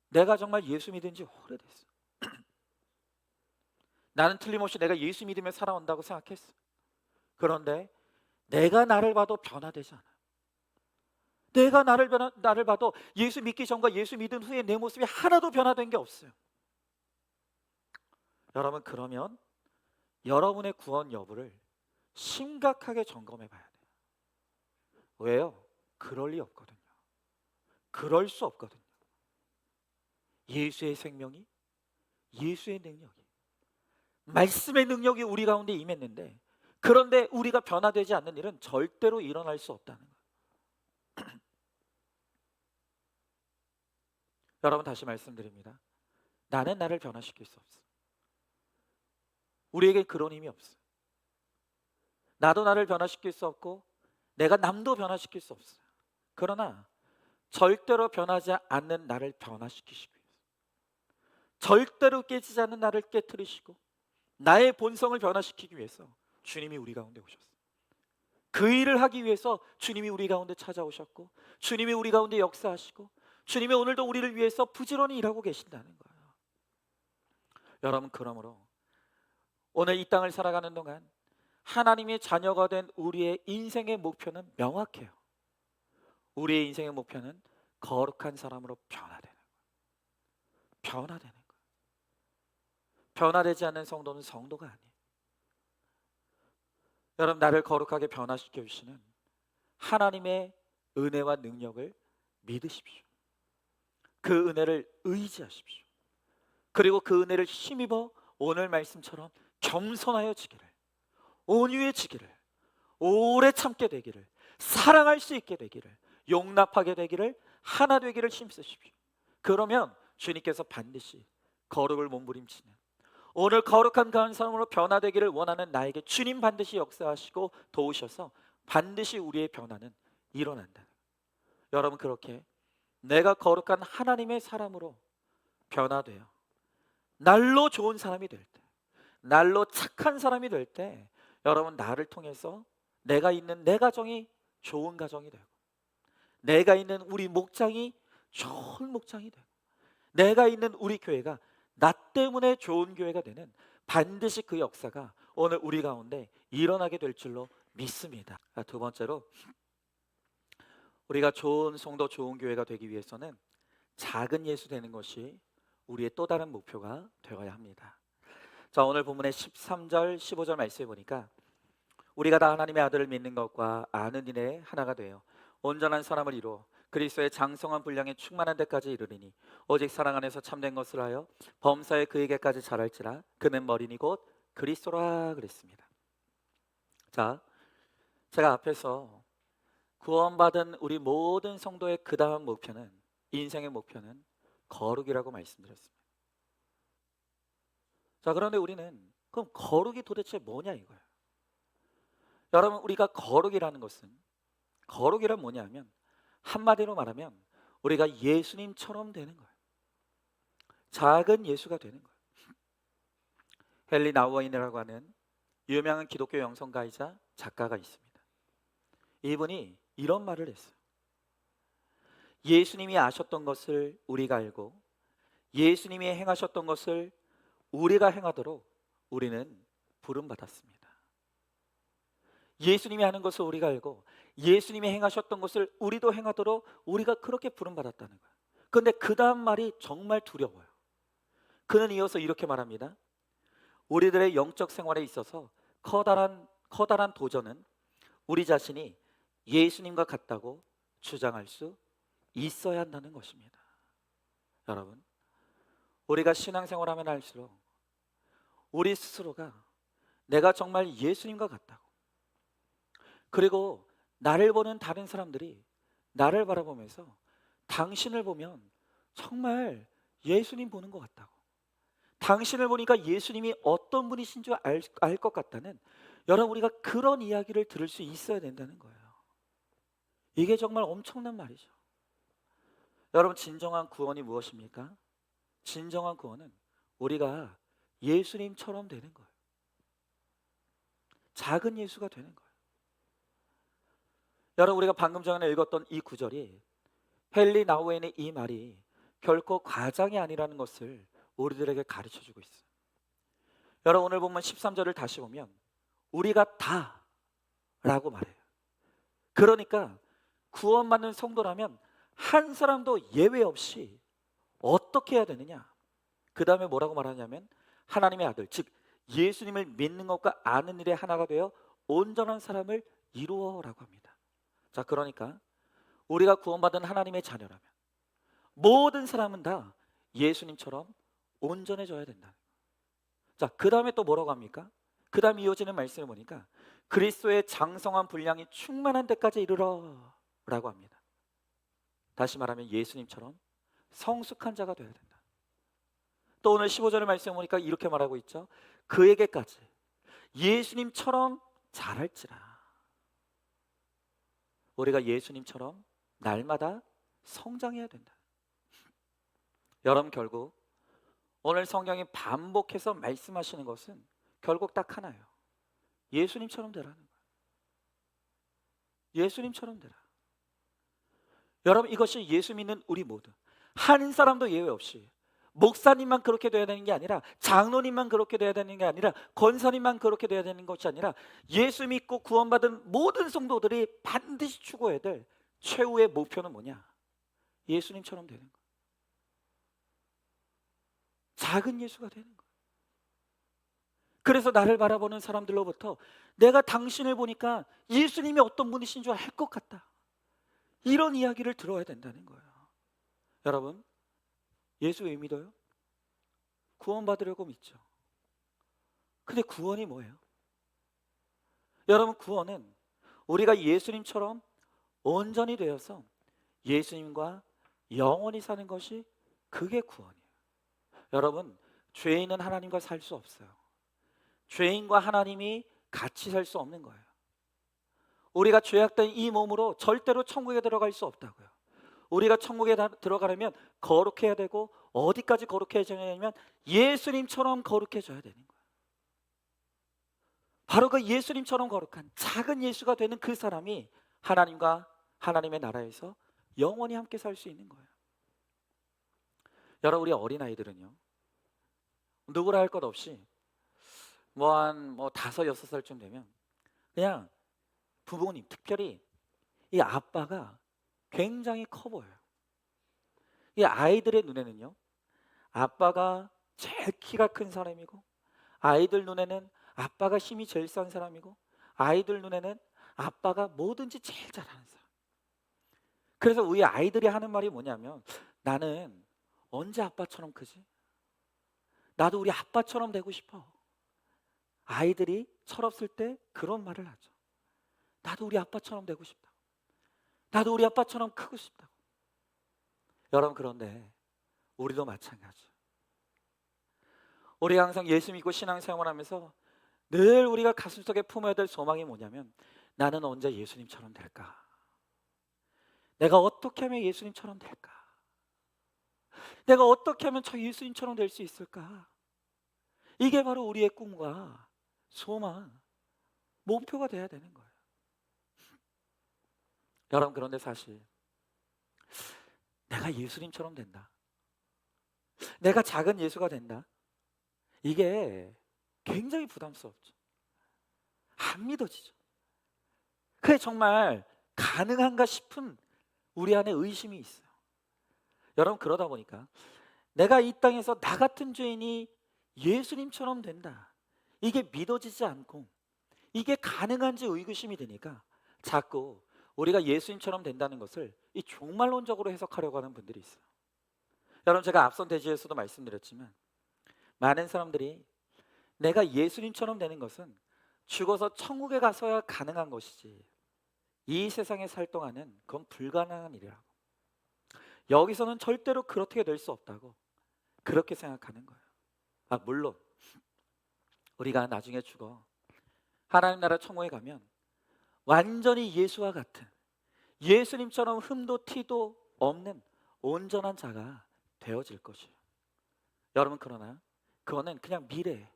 내가 정말 예수 믿은 지 오래됐어. 나는 틀림없이 내가 예수 믿으며 살아온다고 생각했어. 그런데 내가 나를 봐도 변화되지 않아. 내가 나를 봐도 예수 믿기 전과 예수 믿은 후에 내 모습이 하나도 변화된 게 없어요. 여러분, 그러면 여러분의 구원 여부를 심각하게 점검해 봐야 돼요. 왜요? 그럴 리 없거든요. 그럴 수 없거든요. 예수의 생명이, 예수의 능력이, 말씀의 능력이 우리 가운데 임했는데, 그런데 우리가 변화되지 않는 일은 절대로 일어날 수 없다는 거예요. 여러분, 다시 말씀드립니다. 나는 나를 변화시킬 수 없어. 우리에게 그런 힘이 없어. 나도 나를 변화시킬 수 없고 내가 남도 변화시킬 수 없어요. 그러나 절대로 변하지 않는 나를 변화시키시기 위해서, 절대로 깨지지 않는 나를 깨트리시고 나의 본성을 변화시키기 위해서 주님이 우리 가운데 오셨어요. 그 일을 하기 위해서 주님이 우리 가운데 찾아오셨고, 주님이 우리 가운데 역사하시고, 주님이 오늘도 우리를 위해서 부지런히 일하고 계신다는 거예요. 여러분, 그러므로 오늘 이 땅을 살아가는 동안 하나님의 자녀가 된 우리의 인생의 목표는 명확해요. 우리의 인생의 목표는 거룩한 사람으로 변화되는 거예요. 변화되는 거예요. 변화되지 않는 성도는 성도가 아니에요. 여러분, 나를 거룩하게 변화시켜 주시는 하나님의 은혜와 능력을 믿으십시오. 그 은혜를 의지하십시오. 그리고 그 은혜를 힘입어 오늘 말씀처럼 겸손하여지기를, 온유해지기를, 오래 참게 되기를, 사랑할 수 있게 되기를, 용납하게 되기를, 하나 되기를 힘쓰십시오. 그러면 주님께서 반드시 거룩을 몸부림치는 오늘 거룩한 그런 사람으로 변화되기를 원하는 나에게 주님 반드시 역사하시고 도우셔서 반드시 우리의 변화는 일어난다. 여러분, 그렇게 내가 거룩한 하나님의 사람으로 변화돼요. 날로 좋은 사람이 될 때, 날로 착한 사람이 될 때, 여러분, 나를 통해서 내가 있는 내 가정이 좋은 가정이 되고, 내가 있는 우리 목장이 좋은 목장이 되고, 내가 있는 우리 교회가 나 때문에 좋은 교회가 되는 반드시 그 역사가 오늘 우리 가운데 일어나게 될 줄로 믿습니다. 두 번째로, 우리가 좋은 성도, 좋은 교회가 되기 위해서는 작은 예수 되는 것이 우리의 또 다른 목표가 되어야 합니다. 자, 오늘 본문의 13절, 15절 말씀해 보니까 우리가 다 하나님의 아들을 믿는 것과 아는 일에 하나가 되어 온전한 사람을 이루어 그리스도의 장성한 분량에 충만한 데까지 이르리니 오직 사랑 안에서 참된 것을 하여 범사에 그에게까지 자랄지라 그는 머리니 곧 그리스도라 그랬습니다. 자, 제가 앞에서 구원받은 우리 모든 성도의 그 다음 목표는, 인생의 목표는 거룩이라고 말씀드렸습니다. 자, 그런데 우리는 그럼 거룩이 도대체 뭐냐 이거예요. 여러분, 우리가 거룩이라는 것은, 거룩이란 뭐냐면 한마디로 말하면 우리가 예수님처럼 되는 거예요. 작은 예수가 되는 거예요. 헨리 나우어인이라고 하는 유명한 기독교 영성가이자 작가가 있습니다. 이분이 이런 말을 했어요. 예수님이 아셨던 것을 우리가 알고 예수님이 행하셨던 것을 우리가 행하도록 우리는 부름받았습니다. 예수님이 하는 것을 우리가 알고 예수님이 행하셨던 것을 우리도 행하도록 우리가 그렇게 부름받았다는 거예요. 그런데 그 다음 말이 정말 두려워요. 그는 이어서 이렇게 말합니다. 우리들의 영적 생활에 있어서 커다란 도전은 우리 자신이 예수님과 같다고 주장할 수 있어야 한다는 것입니다. 여러분, 우리가 신앙생활하면 할수록 우리 스스로가 내가 정말 예수님과 같다고, 그리고 나를 보는 다른 사람들이 나를 바라보면서 당신을 보면 정말 예수님 보는 것 같다고, 당신을 보니까 예수님이 어떤 분이신 줄 알 것 같다는, 여러분, 우리가 그런 이야기를 들을 수 있어야 된다는 거예요. 이게 정말 엄청난 말이죠. 여러분, 진정한 구원이 무엇입니까? 진정한 구원은 우리가 예수님처럼 되는 거예요. 작은 예수가 되는 거예요. 여러분, 우리가 방금 전에 읽었던 이 구절이, 헨리 나우엔의 이 말이 결코 과장이 아니라는 것을 우리들에게 가르쳐주고 있어요. 여러분, 오늘 보면 13절을 다시 보면 우리가 다 라고 말해요. 그러니까 구원받는 성도라면 한 사람도 예외 없이 어떻게 해야 되느냐, 그 다음에 뭐라고 말하냐면 하나님의 아들, 즉 예수님을 믿는 것과 아는 일에 하나가 되어 온전한 사람을 이루어라고 합니다. 자, 그러니까 우리가 구원받은 하나님의 자녀라면 모든 사람은 다 예수님처럼 온전해져야 된다. 자, 그 다음에 또 뭐라고 합니까? 그 다음 이어지는 말씀을 보니까 그리스도의 장성한 분량이 충만한 데까지 이르러 라고 합니다. 다시 말하면 예수님처럼 성숙한 자가 되어야 된다. 또 오늘 15절의 말씀을 보니까 이렇게 말하고 있죠. 그에게까지 예수님처럼 자랄지라. 우리가 예수님처럼 날마다 성장해야 된다. 여러분, 결국 오늘 성경이 반복해서 말씀하시는 것은 결국 딱 하나예요. 예수님처럼 되라는 거예요. 예수님처럼 되라. 여러분, 이것이 예수 믿는 우리 모두 한 사람도 예외 없이, 목사님만 그렇게 돼야 되는 게 아니라, 장로님만 그렇게 돼야 되는 게 아니라, 권사님만 그렇게 돼야 되는 것이 아니라, 예수 믿고 구원받은 모든 성도들이 반드시 추구해야 될 최후의 목표는 뭐냐? 예수님처럼 되는 거예요. 작은 예수가 되는 거예요. 그래서 나를 바라보는 사람들로부터 내가 당신을 보니까 예수님이 어떤 분이신 줄 알 것 같다, 이런 이야기를 들어야 된다는 거예요. 여러분, 예수 왜 믿어요? 구원받으려고 믿죠. 근데 구원이 뭐예요? 여러분, 구원은 우리가 예수님처럼 온전히 되어서 예수님과 영원히 사는 것이, 그게 구원이에요. 여러분, 죄인은 하나님과 살 수 없어요. 죄인과 하나님이 같이 살 수 없는 거예요. 우리가 죄악된 이 몸으로 절대로 천국에 들어갈 수 없다고요. 우리가 천국에 들어가려면 거룩해야 되고, 어디까지 거룩해져야 되냐면 예수님처럼 거룩해져야 되는 거예요. 바로 그 예수님처럼 거룩한 작은 예수가 되는 그 사람이 하나님과 하나님의 나라에서 영원히 함께 살 수 있는 거예요. 여러분, 우리 어린아이들은요, 누구라 할 것 없이 한 5, 6살쯤 되면 그냥 부모님, 특별히 이 아빠가 굉장히 커 보여요. 이 아이들의 눈에는요, 아빠가 제일 키가 큰 사람이고, 아이들 눈에는 아빠가 힘이 제일 센 사람이고, 아이들 눈에는 아빠가 뭐든지 제일 잘하는 사람. 그래서 우리 아이들이 하는 말이 뭐냐면, 나는 언제 아빠처럼 크지? 나도 우리 아빠처럼 되고 싶어. 아이들이 철없을 때 그런 말을 하죠. 나도 우리 아빠처럼 되고 싶다. 나도 우리 아빠처럼 크고 싶다. 여러분, 그런데 우리도 마찬가지예요. 우리가 항상 예수 믿고 신앙생활하면서 늘 우리가 가슴속에 품어야 될 소망이 뭐냐면, 나는 언제 예수님처럼 될까? 내가 어떻게 하면 예수님처럼 될까? 내가 어떻게 하면 저 예수님처럼 될 수 있을까? 이게 바로 우리의 꿈과 소망, 목표가 돼야 되는 거예요. 여러분, 그런데 사실 내가 예수님처럼 된다, 내가 작은 예수가 된다. 이게 굉장히 부담스럽죠. 안 믿어지죠. 그게 정말 가능한가 싶은 우리 안에 의심이 있어요. 여러분, 그러다 보니까 내가 이 땅에서 나 같은 죄인이 예수님처럼 된다, 이게 믿어지지 않고 이게 가능한지 의구심이 되니까 자꾸 우리가 예수님처럼 된다는 것을 이 종말론적으로 해석하려고 하는 분들이 있어요. 여러분, 제가 앞선 대지에서도 말씀드렸지만 많은 사람들이 내가 예수님처럼 되는 것은 죽어서 천국에 가서야 가능한 것이지, 이 세상에 살 동안은 그건 불가능한 일이라고, 여기서는 절대로 그렇게 될 수 없다고 그렇게 생각하는 거예요. 물론 우리가 나중에 죽어 하나님 나라 천국에 가면 완전히 예수와 같은, 예수님처럼 흠도 티도 없는 온전한 자가 되어질 것이에요. 여러분, 그러나 그거는 그냥 미래에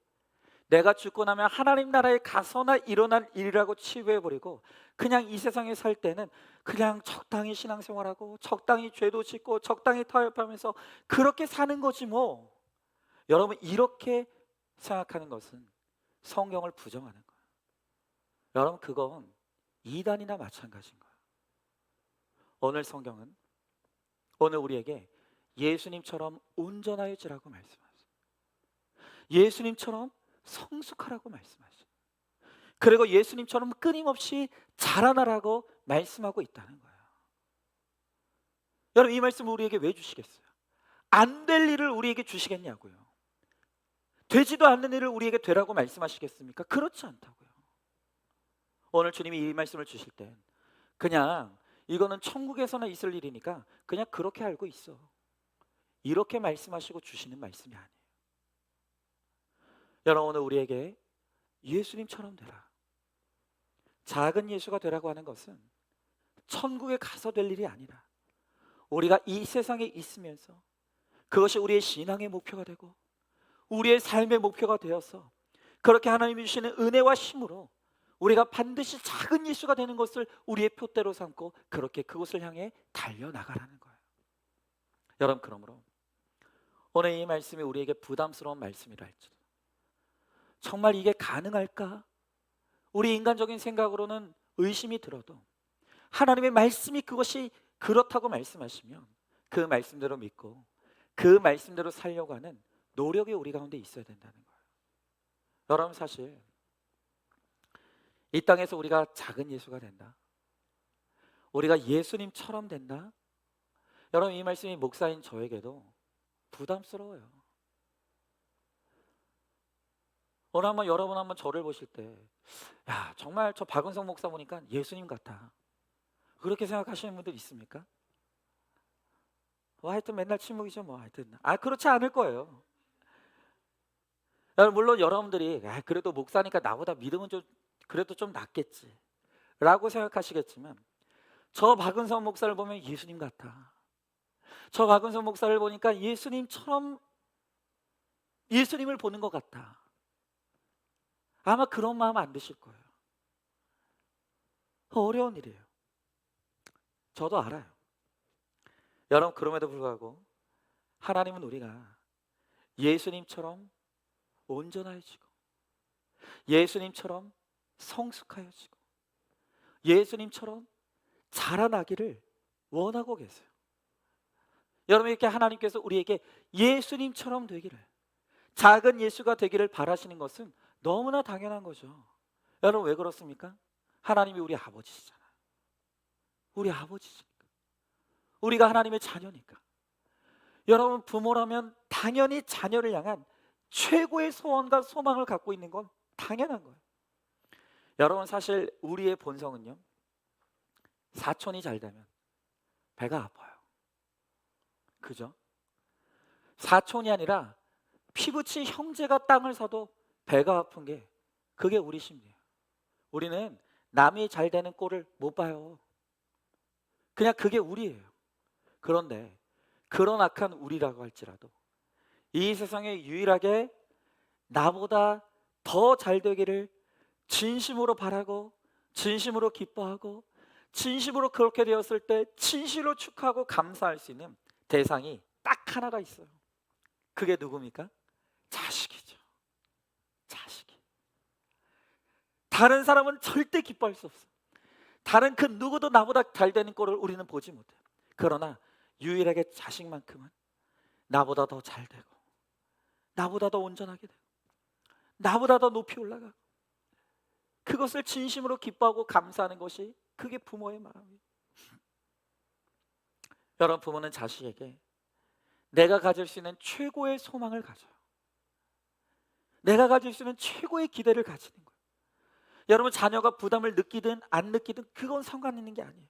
내가 죽고 나면 하나님 나라에 가서나 일어날 일이라고 치부해버리고 그냥 이 세상에 살 때는 그냥 적당히 신앙생활하고 적당히 죄도 짓고 적당히 타협하면서 그렇게 사는 거지 뭐. 여러분, 이렇게 생각하는 것은 성경을 부정하는 거예요. 여러분, 그건 이단이나 마찬가지인 거예요. 오늘 성경은 오늘 우리에게 예수님처럼 온전하여지라고 말씀하세요. 예수님처럼 성숙하라고 말씀하세요. 그리고 예수님처럼 끊임없이 자라나라고 말씀하고 있다는 거예요. 여러분, 이 말씀을 우리에게 왜 주시겠어요? 안 될 일을 우리에게 주시겠냐고요. 되지도 않는 일을 우리에게 되라고 말씀하시겠습니까? 그렇지 않다고요. 오늘 주님이 이 말씀을 주실 땐 그냥 이거는 천국에서나 있을 일이니까 그냥 그렇게 알고 있어, 이렇게 말씀하시고 주시는 말씀이 아니에요. 여러분, 오늘 우리에게 예수님처럼 되라, 작은 예수가 되라고 하는 것은 천국에 가서 될 일이 아니라 우리가 이 세상에 있으면서 그것이 우리의 신앙의 목표가 되고 우리의 삶의 목표가 되어서 그렇게 하나님이 주시는 은혜와 힘으로 우리가 반드시 작은 예수가 되는 것을 우리의 표대로 삼고 그렇게 그곳을 향해 달려나가라는 거예요. 여러분, 그러므로 오늘 이 말씀이 우리에게 부담스러운 말씀이라 할지라도 정말 이게 가능할까? 우리 인간적인 생각으로는 의심이 들어도 하나님의 말씀이 그것이 그렇다고 말씀하시면 그 말씀대로 믿고 그 말씀대로 살려고 하는 노력이 우리 가운데 있어야 된다는 거예요. 여러분, 사실 이 땅에서 우리가 작은 예수가 된다, 우리가 예수님처럼 된다, 여러분, 이 말씀이 목사인 저에게도 부담스러워요. 오늘 한번 여러분 한번 저를 보실 때, 야, 정말 저 박은성 목사 보니까 예수님 같아, 그렇게 생각하시는 분들 있습니까? 하여튼 맨날 침묵이죠 뭐. 하여튼 그렇지 않을 거예요. 물론 여러분들이 그래도 목사니까 나보다 믿음은 좀 그래도 좀 낫겠지 라고 생각하시겠지만, 저 박은성 목사를 보면 예수님 같아, 저 박은성 목사를 보니까 예수님처럼 예수님을 보는 것 같아, 아마 그런 마음 안 드실 거예요. 어려운 일이에요. 저도 알아요. 여러분, 그럼에도 불구하고 하나님은 우리가 예수님처럼 온전하여지고 예수님처럼 성숙하여지고 예수님처럼 자라나기를 원하고 계세요. 여러분, 이렇게 하나님께서 우리에게 예수님처럼 되기를, 작은 예수가 되기를 바라시는 것은 너무나 당연한 거죠. 여러분, 왜 그렇습니까? 하나님이 우리 아버지시잖아요. 우리 아버지시니까, 우리가 하나님의 자녀니까. 여러분, 부모라면 당연히 자녀를 향한 최고의 소원과 소망을 갖고 있는 건 당연한 거예요. 여러분, 사실 우리의 본성은요, 사촌이 잘 되면 배가 아파요. 그죠? 사촌이 아니라 피부친 형제가 땅을 사도 배가 아픈 게 그게 우리 심리예요. 우리는 남이 잘 되는 꼴을 못 봐요. 그냥 그게 우리예요. 그런데 그런 악한 우리라고 할지라도 이 세상에 유일하게 나보다 더 잘 되기를 진심으로 바라고 진심으로 기뻐하고 진심으로 그렇게 되었을 때 진실로 축하하고 감사할 수 있는 대상이 딱 하나가 있어요. 그게 누굽니까? 자식이죠. 자식이. 다른 사람은 절대 기뻐할 수 없어. 다른 그 누구도 나보다 잘 되는 꼴을 우리는 보지 못해요. 그러나 유일하게 자식만큼은 나보다 더 잘 되고, 나보다 더 온전하게 되고, 나보다 더 높이 올라가고, 그것을 진심으로 기뻐하고 감사하는 것이 그게 부모의 마음이에요. 여러분, 부모는 자식에게 내가 가질 수 있는 최고의 소망을 가져요. 내가 가질 수 있는 최고의 기대를 가지는 거예요. 여러분, 자녀가 부담을 느끼든 안 느끼든 그건 상관 있는 게 아니에요.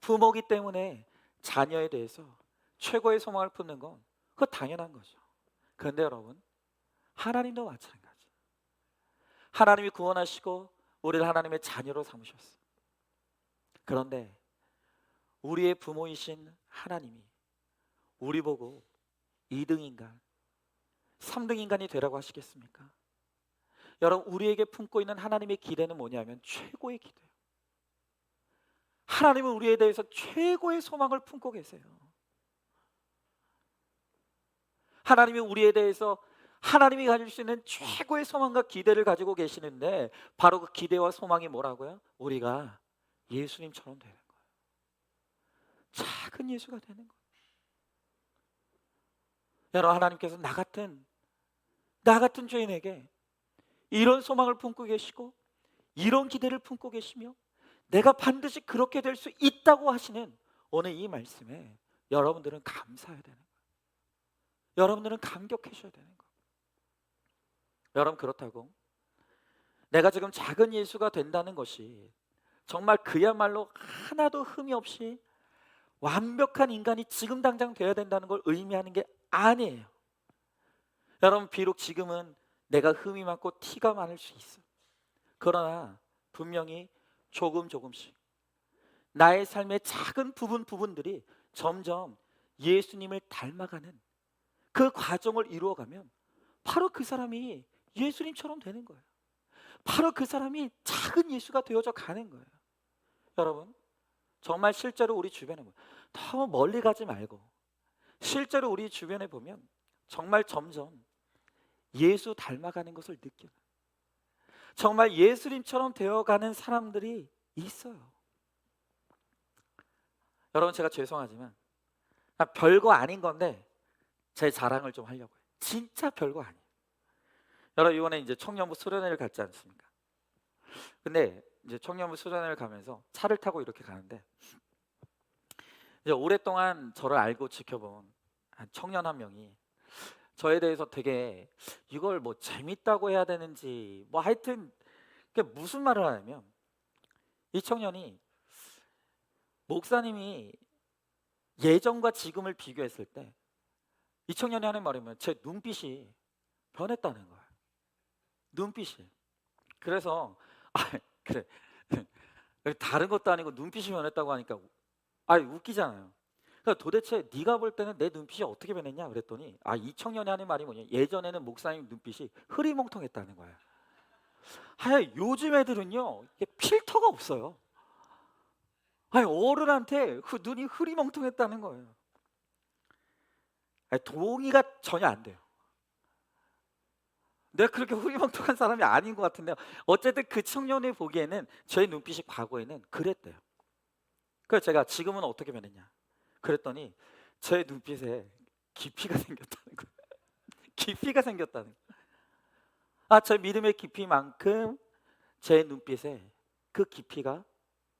부모기 때문에 자녀에 대해서 최고의 소망을 품는 건 그거 당연한 거죠. 그런데 여러분, 하나님도 마찬가지. 하나님이 구원하시고 우리를 하나님의 자녀로 삼으셨어요. 그런데 우리의 부모이신 하나님이 우리 보고 2등 인간, 3등 인간이 되라고 하시겠습니까? 여러분, 우리에게 품고 있는 하나님의 기대는 뭐냐면 최고의 기대예요. 하나님은 우리에 대해서 최고의 소망을 품고 계세요. 하나님이 우리에 대해서 하나님이 가질 수 있는 최고의 소망과 기대를 가지고 계시는데, 바로 그 기대와 소망이 뭐라고요? 우리가 예수님처럼 되는 거예요. 작은 예수가 되는 거예요. 여러분, 하나님께서 나 같은 죄인에게 이런 소망을 품고 계시고 이런 기대를 품고 계시며 내가 반드시 그렇게 될 수 있다고 하시는 오늘 이 말씀에 여러분들은 감사해야 되는 거예요. 여러분들은 감격하셔야 되는 거예요. 여러분, 그렇다고 내가 지금 작은 예수가 된다는 것이 정말 그야말로 하나도 흠이 없이 완벽한 인간이 지금 당장 돼야 된다는 걸 의미하는 게 아니에요. 여러분, 비록 지금은 내가 흠이 많고 티가 많을 수 있어. 그러나 분명히 조금씩 나의 삶의 작은 부분들이 점점 예수님을 닮아가는 그 과정을 이루어가면 바로 그 사람이 예수님처럼 되는 거예요. 바로 그 사람이 작은 예수가 되어져 가는 거예요. 여러분, 정말 실제로 우리 주변에 너무 멀리 가지 말고 실제로 우리 주변에 보면 정말 점점 예수 닮아가는 것을 느껴요. 정말 예수님처럼 되어가는 사람들이 있어요. 여러분, 제가 죄송하지만 별거 아닌 건데 제 자랑을 좀 하려고 해요. 진짜 별거 아니에요. 여러분, 이번에 이제 청년부 수련회를 갔지 않습니까? 근데 이제 청년부 수련회를 가면서 차를 타고 이렇게 가는데, 이제 오랫동안 저를 알고 지켜본 한 청년 한 명이 저에 대해서 되게 이걸 뭐 재밌다고 해야 되는지 뭐 하여튼 그게 무슨 말을 하냐면, 이 청년이 목사님이 예전과 지금을 비교했을 때 이 청년이 하는 말이면 제 눈빛이 변했다는 거예요. 눈빛이. 그래서 그래 다른 것도 아니고 눈빛이 변했다고 하니까 웃기잖아요. 그러니까 도대체 네가 볼 때는 내 눈빛이 어떻게 변했냐 그랬더니, 이 청년이 하는 말이 뭐냐, 예전에는 목사님 눈빛이 흐리멍텅했다는 거예요. 요즘 애들은요 이게 필터가 없어요. 어른한테 그 눈이 흐리멍텅했다는 거예요. 동의가 전혀 안 돼요. 내가 그렇게 흐리멍텅한 사람이 아닌 것 같은데요. 어쨌든 그 청년이 보기에는 제 눈빛이 과거에는 그랬대요. 그래서 제가 지금은 어떻게 변했냐 그랬더니 제 눈빛에 깊이가 생겼다는 거예요. 깊이가 생겼다는 거예요. 제 믿음의 깊이만큼 제 눈빛에 그 깊이가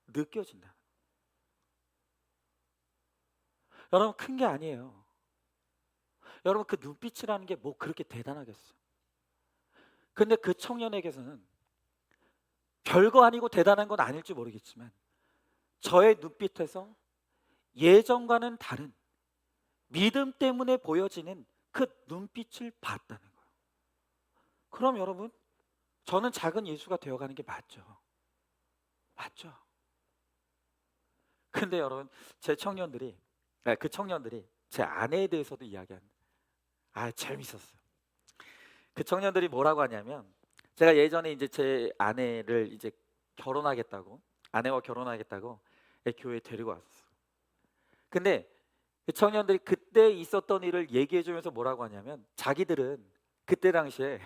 느껴진다. 여러분, 큰 게 아니에요. 여러분, 그 눈빛이라는 게 뭐 그렇게 대단하겠어요? 근데 그 청년에게서는 별거 아니고 대단한 건 아닐지 모르겠지만 저의 눈빛에서 예전과는 다른 믿음 때문에 보여지는 그 눈빛을 봤다는 거예요. 그럼 여러분, 저는 작은 예수가 되어가는 게 맞죠. 맞죠. 근데 여러분, 그 청년들이 제 아내에 대해서도 이야기합니다. 재밌었어요. 그 청년들이 뭐라고 하냐면, 제가 예전에 이제 제 아내를 이제 아내와 결혼하겠다고 교회에 데리고 왔었어요. 근데 청년들이 그때 있었던 일을 얘기해 주면서 뭐라고 하냐면 자기들은 그때 당시에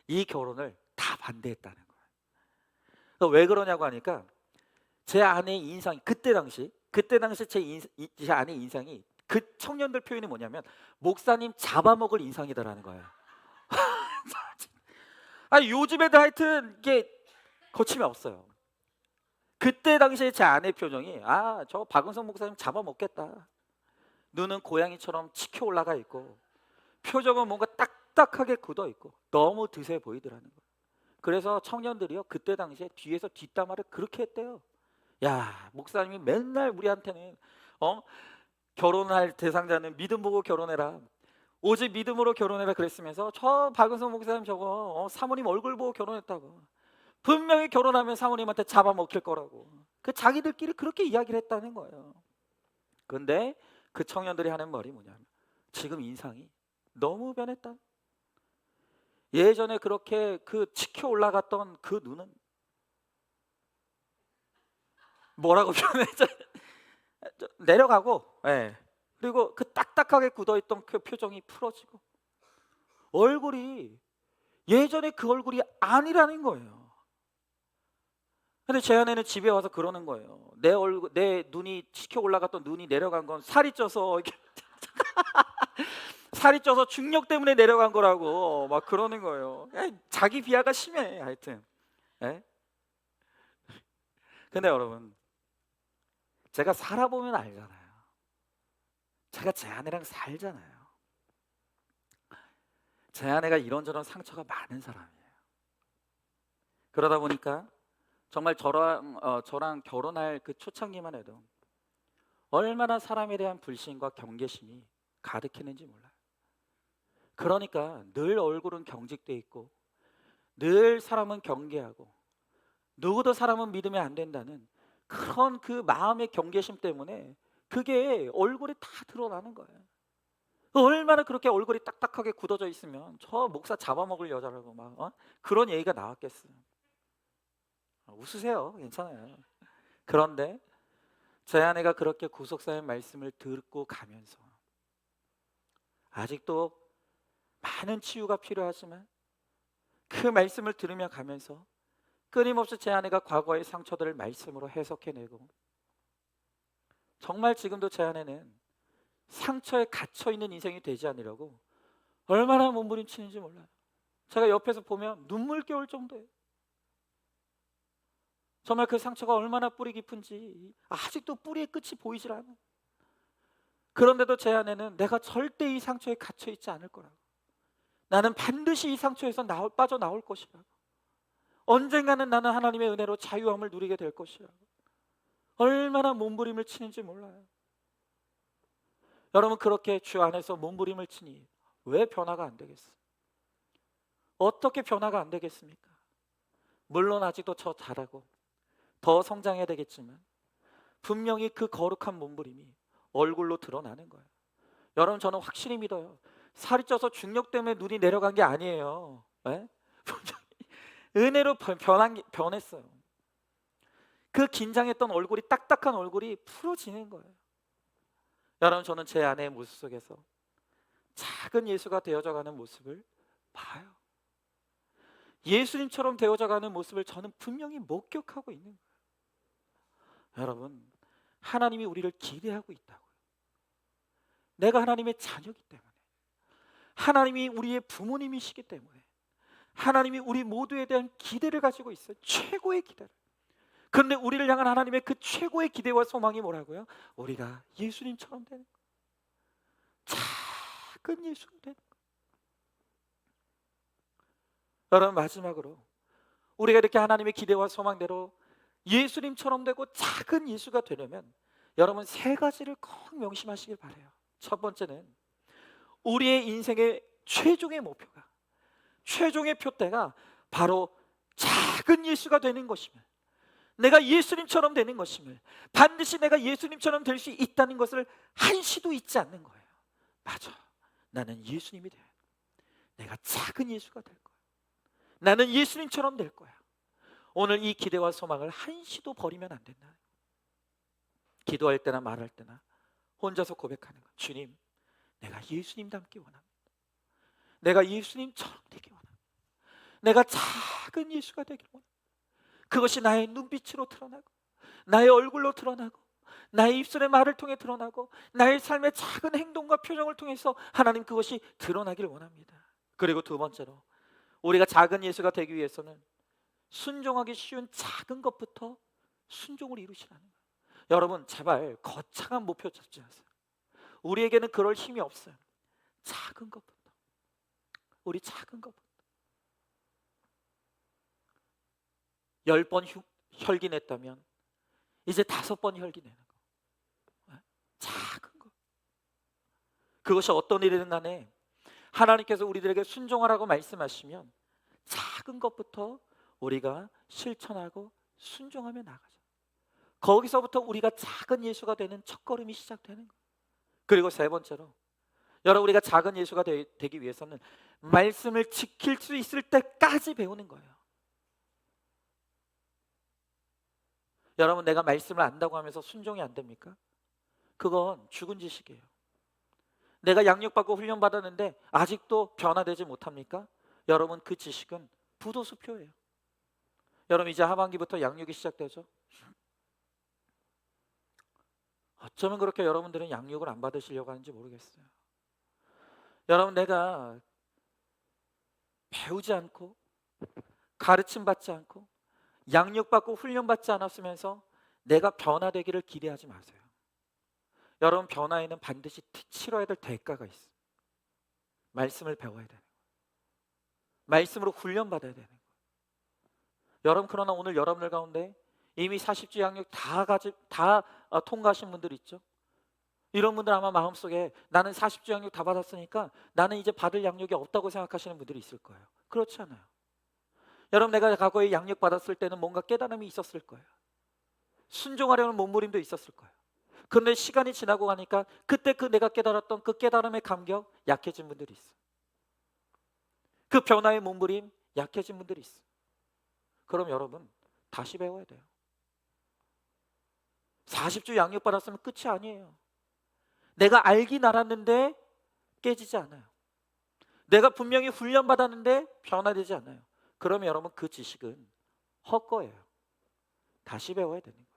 이 결혼을 다 반대했다는 거예요. 왜 그러냐고 하니까 제 아내의 인상이 그때 당시 제 아내의 인상이 그 청년들 표현이 뭐냐면 목사님 잡아먹을 인상이다라는 거예요. 아니 요즘 애들 하여튼 이게 거침이 없어요. 그때 당시에 제 아내 표정이 저 박은성 목사님 잡아먹겠다. 눈은 고양이처럼 치켜 올라가 있고 표정은 뭔가 딱딱하게 굳어 있고 너무 드세 보이더라는 거예요. 그래서 청년들이요 그때 당시에 뒤에서 뒷담화를 그렇게 했대요. 야 목사님이 맨날 우리한테는 어 결혼할 대상자는 믿음 보고 결혼해라. 오직 믿음으로 결혼해라 그랬으면서 저 박은성 목사님 저거 사모님 얼굴 보고 결혼했다고. 분명히 결혼하면 사모님한테 잡아먹힐 거라고. 그 자기들끼리 그렇게 이야기를 했다는 거예요. 그런데 그 청년들이 하는 말이 뭐냐면 지금 인상이 너무 변했다. 예전에 그렇게 그 치켜 올라갔던 그 눈은 뭐라고 표현했죠? 내려가고, 예. 그리고 그 딱딱하게 굳어있던 그 표정이 풀어지고 얼굴이 예전에 그 얼굴이 아니라는 거예요. 근데 제 아내는 집에 와서 그러는 거예요. 내 눈이 치켜 올라갔던 눈이 내려간 건 살이 쪄서 살이 쪄서 중력 때문에 내려간 거라고 막 그러는 거예요. 자기 비하가 심해 하여튼. 예? 근데 여러분 제가 살아보면 알잖아요. 제가 제 아내랑 살잖아요. 제 아내가 이런저런 상처가 많은 사람이에요. 그러다 보니까 정말 저랑 결혼할 그 초창기만 해도 얼마나 사람에 대한 불신과 경계심이 가득했는지 몰라요. 그러니까 늘 얼굴은 경직돼 있고 늘 사람은 경계하고 누구도 사람은 믿으면 안 된다는 그런 그 마음의 경계심 때문에 그게 얼굴에 다 드러나는 거예요. 얼마나 그렇게 얼굴이 딱딱하게 굳어져 있으면 저 목사 잡아먹을 여자라고 막 그런 얘기가 나왔겠어요. 웃으세요. 괜찮아요. 그런데 제 아내가 그렇게 구속사의 말씀을 듣고 가면서 아직도 많은 치유가 필요하지만 그 말씀을 들으며 가면서 끊임없이 제 아내가 과거의 상처들을 말씀으로 해석해내고 정말 지금도 제 아내는 상처에 갇혀있는 인생이 되지 않으려고 얼마나 몸부림치는지 몰라요. 제가 옆에서 보면 눈물겨울 정도예요. 정말 그 상처가 얼마나 뿌리 깊은지 아직도 뿌리의 끝이 보이질 않아요. 그런데도 제 아내는 내가 절대 이 상처에 갇혀있지 않을 거라고, 나는 반드시 이 상처에서 빠져나올 것이라고, 언젠가는 나는 하나님의 은혜로 자유함을 누리게 될 것이라고 얼마나 몸부림을 치는지 몰라요. 여러분 그렇게 주 안에서 몸부림을 치니 왜 변화가 안 되겠어요? 어떻게 변화가 안 되겠습니까? 물론 아직도 더 잘하고 더 성장해야 되겠지만 분명히 그 거룩한 몸부림이 얼굴로 드러나는 거예요. 여러분 저는 확실히 믿어요. 살이 쪄서 중력 때문에 눈이 내려간 게 아니에요. 네? 은혜로 변했어요. 그 긴장했던 얼굴이, 딱딱한 얼굴이 풀어지는 거예요. 여러분 저는 제 아내의 모습 속에서 작은 예수가 되어져가는 모습을 봐요. 예수님처럼 되어져가는 모습을 저는 분명히 목격하고 있는 거예요. 여러분 하나님이 우리를 기대하고 있다고요. 내가 하나님의 자녀이기 때문에, 하나님이 우리의 부모님이시기 때문에 하나님이 우리 모두에 대한 기대를 가지고 있어요. 최고의 기대를. 그런데 우리를 향한 하나님의 그 최고의 기대와 소망이 뭐라고요? 우리가 예수님처럼 되는 거예요. 작은 예수가 되는 거예요. 여러분 마지막으로 우리가 이렇게 하나님의 기대와 소망대로 예수님처럼 되고 작은 예수가 되려면 여러분 세 가지를 꼭 명심하시길 바라요. 첫 번째는 우리의 인생의 최종의 목표가, 최종의 표대가 바로 작은 예수가 되는 것임을, 내가 예수님처럼 되는 것임을, 반드시 내가 예수님처럼 될 수 있다는 것을 한시도 잊지 않는 거예요. 맞아, 나는 예수님이 돼야 돼. 내가 작은 예수가 될 거야. 나는 예수님처럼 될 거야. 오늘 이 기대와 소망을 한시도 버리면 안 된다. 기도할 때나 말할 때나 혼자서 고백하는 거. 주님, 내가 예수님 닮기 원합니다. 내가 예수님처럼 되기 원합니다. 내가 작은 예수가 되기 원합니다. 그것이 나의 눈빛으로 드러나고, 나의 얼굴로 드러나고, 나의 입술의 말을 통해 드러나고, 나의 삶의 작은 행동과 표정을 통해서 하나님 그것이 드러나길 원합니다. 그리고 두 번째로, 우리가 작은 예수가 되기 위해서는 순종하기 쉬운 작은 것부터 순종을 이루시라는 거예요. 여러분, 제발 거창한 목표 잡지 마세요. 우리에게는 그럴 힘이 없어요. 작은 것부터, 우리 작은 것부터. 10번 혈기 냈다면 이제 5번 혈기 내는 거. 작은 거. 그것이 어떤 일이든 간에 하나님께서 우리들에게 순종하라고 말씀하시면 작은 것부터 우리가 실천하고 순종하며 나가죠. 거기서부터 우리가 작은 예수가 되는 첫걸음이 시작되는 거예요. 그리고 세 번째로, 여러분, 우리가 작은 예수가 되기 위해서는 말씀을 지킬 수 있을 때까지 배우는 거예요. 여러분, 내가 말씀을 안다고 하면서 순종이 안 됩니까? 그건 죽은 지식이에요. 내가 양육받고 훈련받았는데 아직도 변화되지 못합니까? 여러분, 그 지식은 부도수표예요. 여러분, 이제 하반기부터 양육이 시작되죠. 어쩌면 그렇게 여러분들은 양육을 안 받으시려고 하는지 모르겠어요. 여러분, 내가 배우지 않고 가르침 받지 않고 양육받고 훈련받지 않았으면서 내가 변화되기를 기대하지 마세요. 여러분, 변화에는 반드시 치러야 될 대가가 있어요. 말씀을 배워야 되는 거예요. 말씀으로 훈련받아야 되는 거예요. 여러분, 그러나 오늘 여러분들 가운데 이미 40주 양육 다 통과하신 분들 있죠? 이런 분들 아마 마음속에 나는 40주 양육 다 받았으니까 나는 이제 받을 양육이 없다고 생각하시는 분들이 있을 거예요. 그렇지 않아요. 여러분, 내가 과거에 양육 받았을 때는 뭔가 깨달음이 있었을 거예요. 순종하려는 몸부림도 있었을 거예요. 그런데 시간이 지나고 가니까 그때 내가 깨달았던 그 깨달음의 감격 약해진 분들이 있어요. 그 변화의 몸부림 약해진 분들이 있어요. 그럼 여러분, 다시 배워야 돼요. 40주 양육 받았으면 끝이 아니에요. 내가 알긴 알았는데 깨지지 않아요. 내가 분명히 훈련 받았는데 변화되지 않아요. 그러면 여러분, 그 지식은 헛거예요. 다시 배워야 되는 거예요.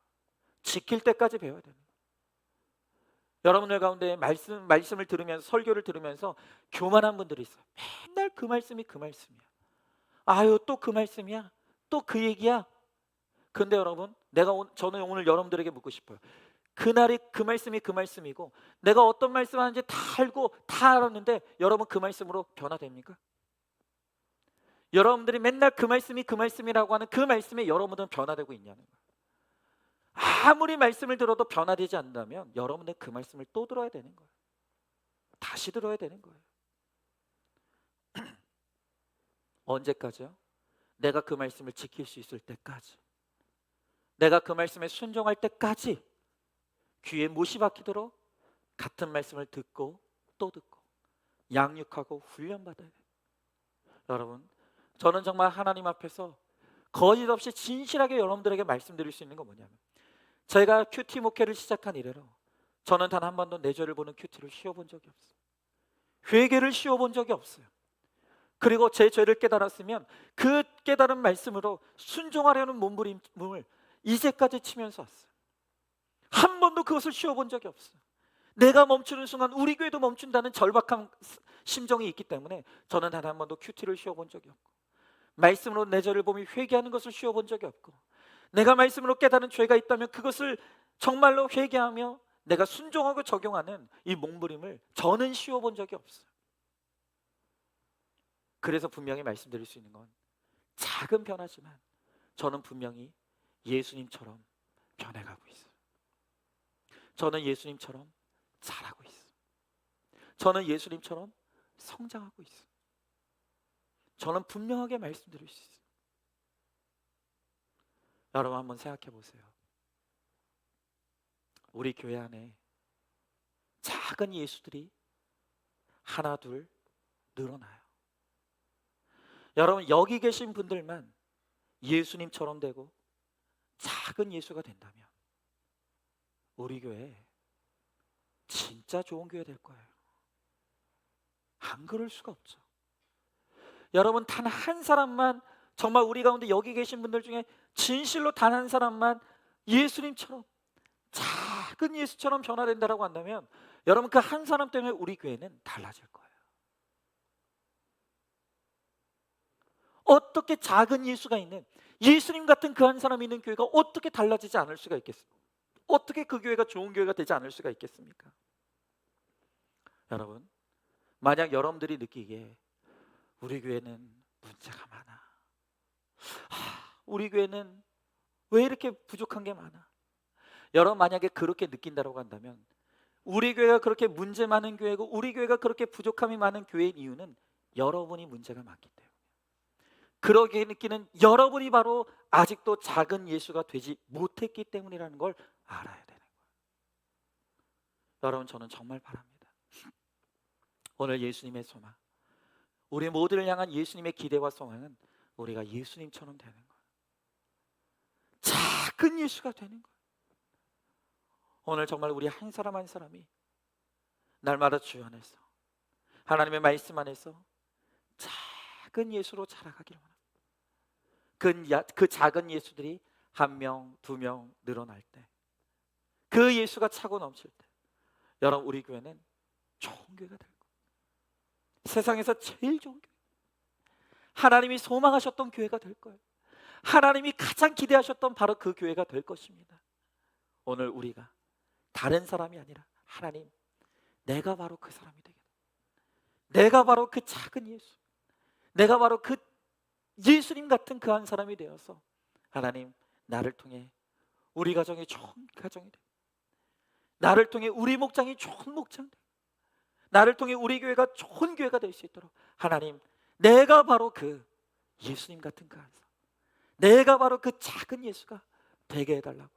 지킬 때까지 배워야 되는 거예요. 여러분들 가운데 말씀을 들으면서, 설교를 들으면서 교만한 분들이 있어요. 맨날 그 말씀이 그 말씀이야. 아유, 또 그 말씀이야? 또 그 얘기야? 근데 여러분, 저는 오늘 여러분들에게 묻고 싶어요. 그날이 그 말씀이 그 말씀이고 내가 어떤 말씀 하는지 다 알고 다 알았는데 여러분, 그 말씀으로 변화됩니까? 여러분들이 맨날 그 말씀이 그 말씀이라고 하는 그 말씀에 여러분들은 변화되고 있냐는 거예요. 아무리 말씀을 들어도 변화되지 않는다면 여러분은 그 말씀을 또 들어야 되는 거예요. 다시 들어야 되는 거예요. 언제까지요? 내가 그 말씀을 지킬 수 있을 때까지, 내가 그 말씀에 순종할 때까지 귀에 못이 박히도록 같은 말씀을 듣고 또 듣고 양육하고 훈련받아야 돼요. 여러분, 저는 정말 하나님 앞에서 거짓 없이 진실하게 여러분들에게 말씀드릴 수 있는 건 뭐냐면, 제가 큐티 목회를 시작한 이래로 저는 단 한 번도 내 죄를 보는 큐티를 쉬어본 적이 없어요. 회개를 쉬어본 적이 없어요. 그리고 제 죄를 깨달았으면 그 깨달은 말씀으로 순종하려는 몸부림을 이제까지 치면서 왔어요. 한 번도 그것을 쉬어본 적이 없어요. 내가 멈추는 순간 우리 교회도 멈춘다는 절박한 심정이 있기 때문에 저는 단 한 번도 큐티를 쉬어본 적이 없고, 말씀으로 내 죄를 보며 회개하는 것을 쉬어본 적이 없고, 내가 말씀으로 깨달은 죄가 있다면 그것을 정말로 회개하며 내가 순종하고 적용하는 이 몸부림을 저는 쉬어본 적이 없어요. 그래서 분명히 말씀드릴 수 있는 건, 작은 변화지만 저는 분명히 예수님처럼 변해가고 있어요. 저는 예수님처럼 자라고 있어요. 저는 예수님처럼 성장하고 있어요. 저는 분명하게 말씀드릴 수 있어요. 여러분, 한번 생각해 보세요. 우리 교회 안에 작은 예수들이 하나 둘 늘어나요. 여러분, 여기 계신 분들만 예수님처럼 되고 작은 예수가 된다면 우리 교회에 진짜 좋은 교회 될 거예요. 안 그럴 수가 없죠. 여러분, 단 한 사람만, 정말 우리 가운데 여기 계신 분들 중에 진실로 단 한 사람만 예수님처럼, 작은 예수처럼 변화된다라고 한다면 여러분, 그 한 사람 때문에 우리 교회는 달라질 거예요. 어떻게 작은 예수가 있는, 예수님 같은 그 한 사람이 있는 교회가 어떻게 달라지지 않을 수가 있겠습니까? 어떻게 그 교회가 좋은 교회가 되지 않을 수가 있겠습니까? 여러분, 만약 여러분들이 느끼기에 우리 교회는 문제가 많아, 우리 교회는 왜 이렇게 부족한 게 많아, 여러분 만약에 그렇게 느낀다고 한다면 우리 교회가 그렇게 문제 많은 교회고 우리 교회가 그렇게 부족함이 많은 교회인 이유는 여러분이 문제가 많기 때문에, 그러게 느끼는 여러분이 바로 아직도 작은 예수가 되지 못했기 때문이라는 걸 알아야 되는 거예요. 여러분, 저는 정말 바랍니다. 오늘 예수님의 소망, 우리 모두를 향한 예수님의 기대와 소망은 우리가 예수님처럼 되는 거예요. 작은 예수가 되는 거예요. 오늘 정말 우리 한 사람 한 사람이 날마다 주 안에서, 하나님의 말씀 안에서 작은 예수로 자라가기를 원합니다. 그 작은 예수들이 한 명, 두 명 늘어날 때, 그 예수가 차고 넘칠 때, 여러분, 우리 교회는 좋은 교회가 될 거예요. 세상에서 제일 좋은 교회, 하나님이 소망하셨던 교회가 될 거예요. 하나님이 가장 기대하셨던 바로 그 교회가 될 것입니다. 오늘 우리가 다른 사람이 아니라 하나님, 내가 바로 그 사람이 되겠다, 내가 바로 그 작은 예수, 내가 바로 그 예수님 같은 그 한 사람이 되어서 하나님, 나를 통해 우리 가정이 좋은 가정이 되고, 나를 통해 우리 목장이 좋은 목장 되고, 나를 통해 우리 교회가 좋은 교회가 될 수 있도록 하나님, 내가 바로 그 예수님 같은 그 한 사람, 내가 바로 그 작은 예수가 되게 해달라고,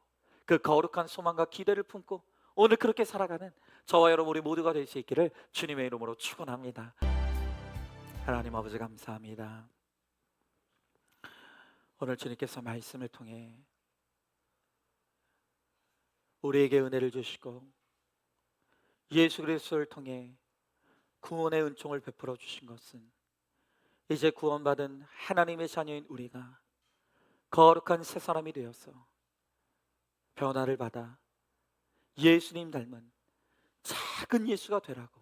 그 거룩한 소망과 기대를 품고 오늘 그렇게 살아가는 저와 여러분 우리 모두가 될 수 있기를 주님의 이름으로 축원합니다. 하나님 아버지, 감사합니다. 오늘 주님께서 말씀을 통해 우리에게 은혜를 주시고 예수 그리스도를 통해 구원의 은총을 베풀어 주신 것은 이제 구원받은 하나님의 자녀인 우리가 거룩한 새 사람이 되어서 변화를 받아 예수님 닮은 작은 예수가 되라고,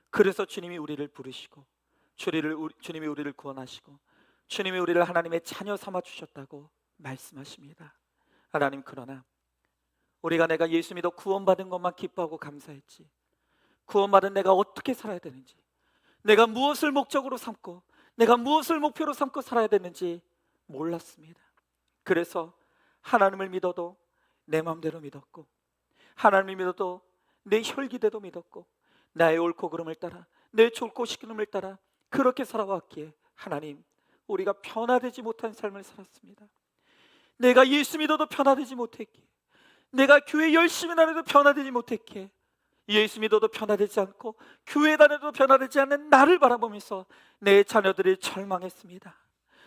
그래서 주님이 우리를 부르시고 주님이 우리를 구원하시고 주님이 우리를 하나님의 자녀 삼아 주셨다고 말씀하십니다. 하나님, 그러나 우리가 내가 예수 믿어 구원받은 것만 기뻐하고 감사했지, 구원받은 내가 어떻게 살아야 되는지, 내가 무엇을 목적으로 삼고 내가 무엇을 목표로 삼고 살아야 되는지 몰랐습니다. 그래서 하나님을 믿어도 내 마음대로 믿었고, 하나님을 믿어도 내 혈기대로 믿었고, 나의 옳고 그름을 따라, 내 좋고 시키름을 따라 그렇게 살아왔기에 하나님, 우리가 변화되지 못한 삶을 살았습니다. 내가 예수 믿어도 변화되지 못했기에, 내가 교회 열심히 다녀도 변화되지 못했기에, 예수 믿어도 변화되지 않고 교회 다녀도 변화되지 않는 나를 바라보면서 내 자녀들이 절망했습니다.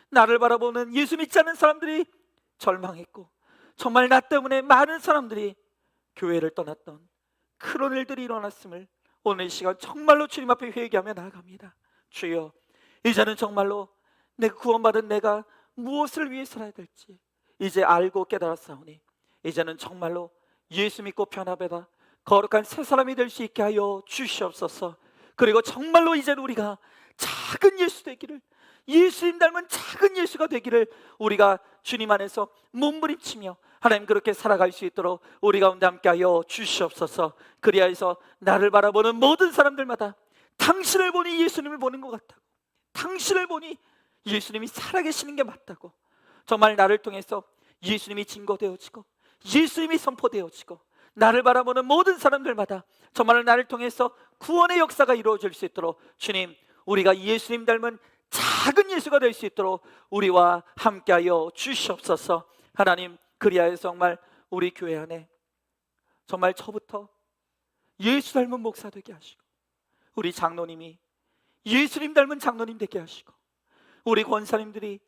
나를 바라보는 예수 믿지 않는 사람들이 절망했고, 정말 나 때문에 많은 사람들이 교회를 떠났던 그런 일들이 일어났음을 오늘 이 시간 정말로 주님 앞에 회개하며 나아갑니다. 주여, 이제는 정말로 내가 구원받은 내가 무엇을 위해 살아야 될지 이제 알고 깨달았사오니, 이제는 정말로 예수 믿고 변화받아 거룩한 새 사람이 될 수 있게 하여 주시옵소서. 그리고 정말로 이제는 우리가 작은 예수 되기를, 예수님 닮은 작은 예수가 되기를 우리가 주님 안에서 몸부림치며 하나님 그렇게 살아갈 수 있도록 우리 가운데 함께하여 주시옵소서. 그리하여서 나를 바라보는 모든 사람들마다 당신을 보니 예수님을 보는 것 같다고, 당신을 보니 예수님이 살아계시는 게 맞다고, 정말 나를 통해서 예수님이 증거되어지고 예수님이 선포되어지고 나를 바라보는 모든 사람들마다 정말 나를 통해서 구원의 역사가 이루어질 수 있도록 주님, 우리가 예수님 닮은 작은 예수가 될 수 있도록 우리와 함께하여 주시옵소서. 하나님, 그리하여서 정말 우리 교회 안에 정말 저부터 예수 닮은 목사 되게 하시고, 우리 장로님이 예수님 닮은 장로님 되게 하시고, 우리 권사님들이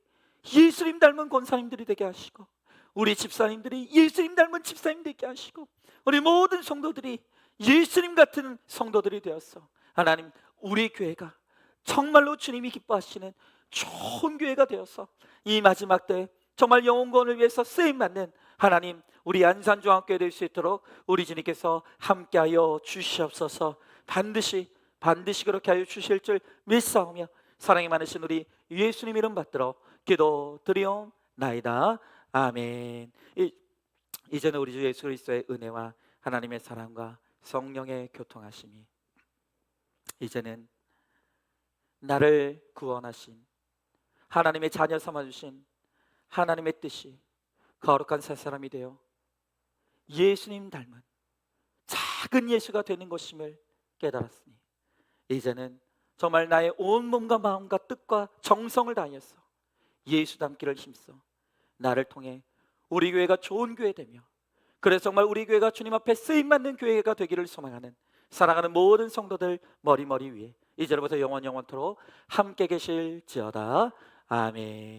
예수님 닮은 권사님들이 되게 하시고, 우리 집사님들이 예수님 닮은 집사님 되게 하시고, 우리 모든 성도들이 예수님 같은 성도들이 되었어. 하나님, 우리 교회가 정말로 주님이 기뻐하시는 좋은 교회가 되어서 이 마지막 때 정말 영혼권을 위해서 쓰임받는 하나님, 우리 안산중앙교회 될 수 있도록 우리 주님께서 함께하여 주시옵소서. 반드시 그렇게 하여 주실 줄 믿사오며 사랑이 많으신 우리 예수님 이름 받들어 기도드리옵나이다. 아멘. 이제는 우리 주 예수 그리스도의 은혜와 하나님의 사랑과 성령의 교통하심이, 이제는 나를 구원하신 하나님의 자녀 삼아주신 하나님의 뜻이 거룩한 새 사람이 되어 예수님 닮은 작은 예수가 되는 것임을 깨달았으니 이제는 정말 나의 온 몸과 마음과 뜻과 정성을 다하여서 예수 닮기를 힘써 나를 통해 우리 교회가 좋은 교회 되며, 그래서 정말 우리 교회가 주님 앞에 쓰임받는 교회가 되기를 소망하는 사랑하는 모든 성도들 머리 위에 이제로부터 영원토록 함께 계실지어다. 아멘.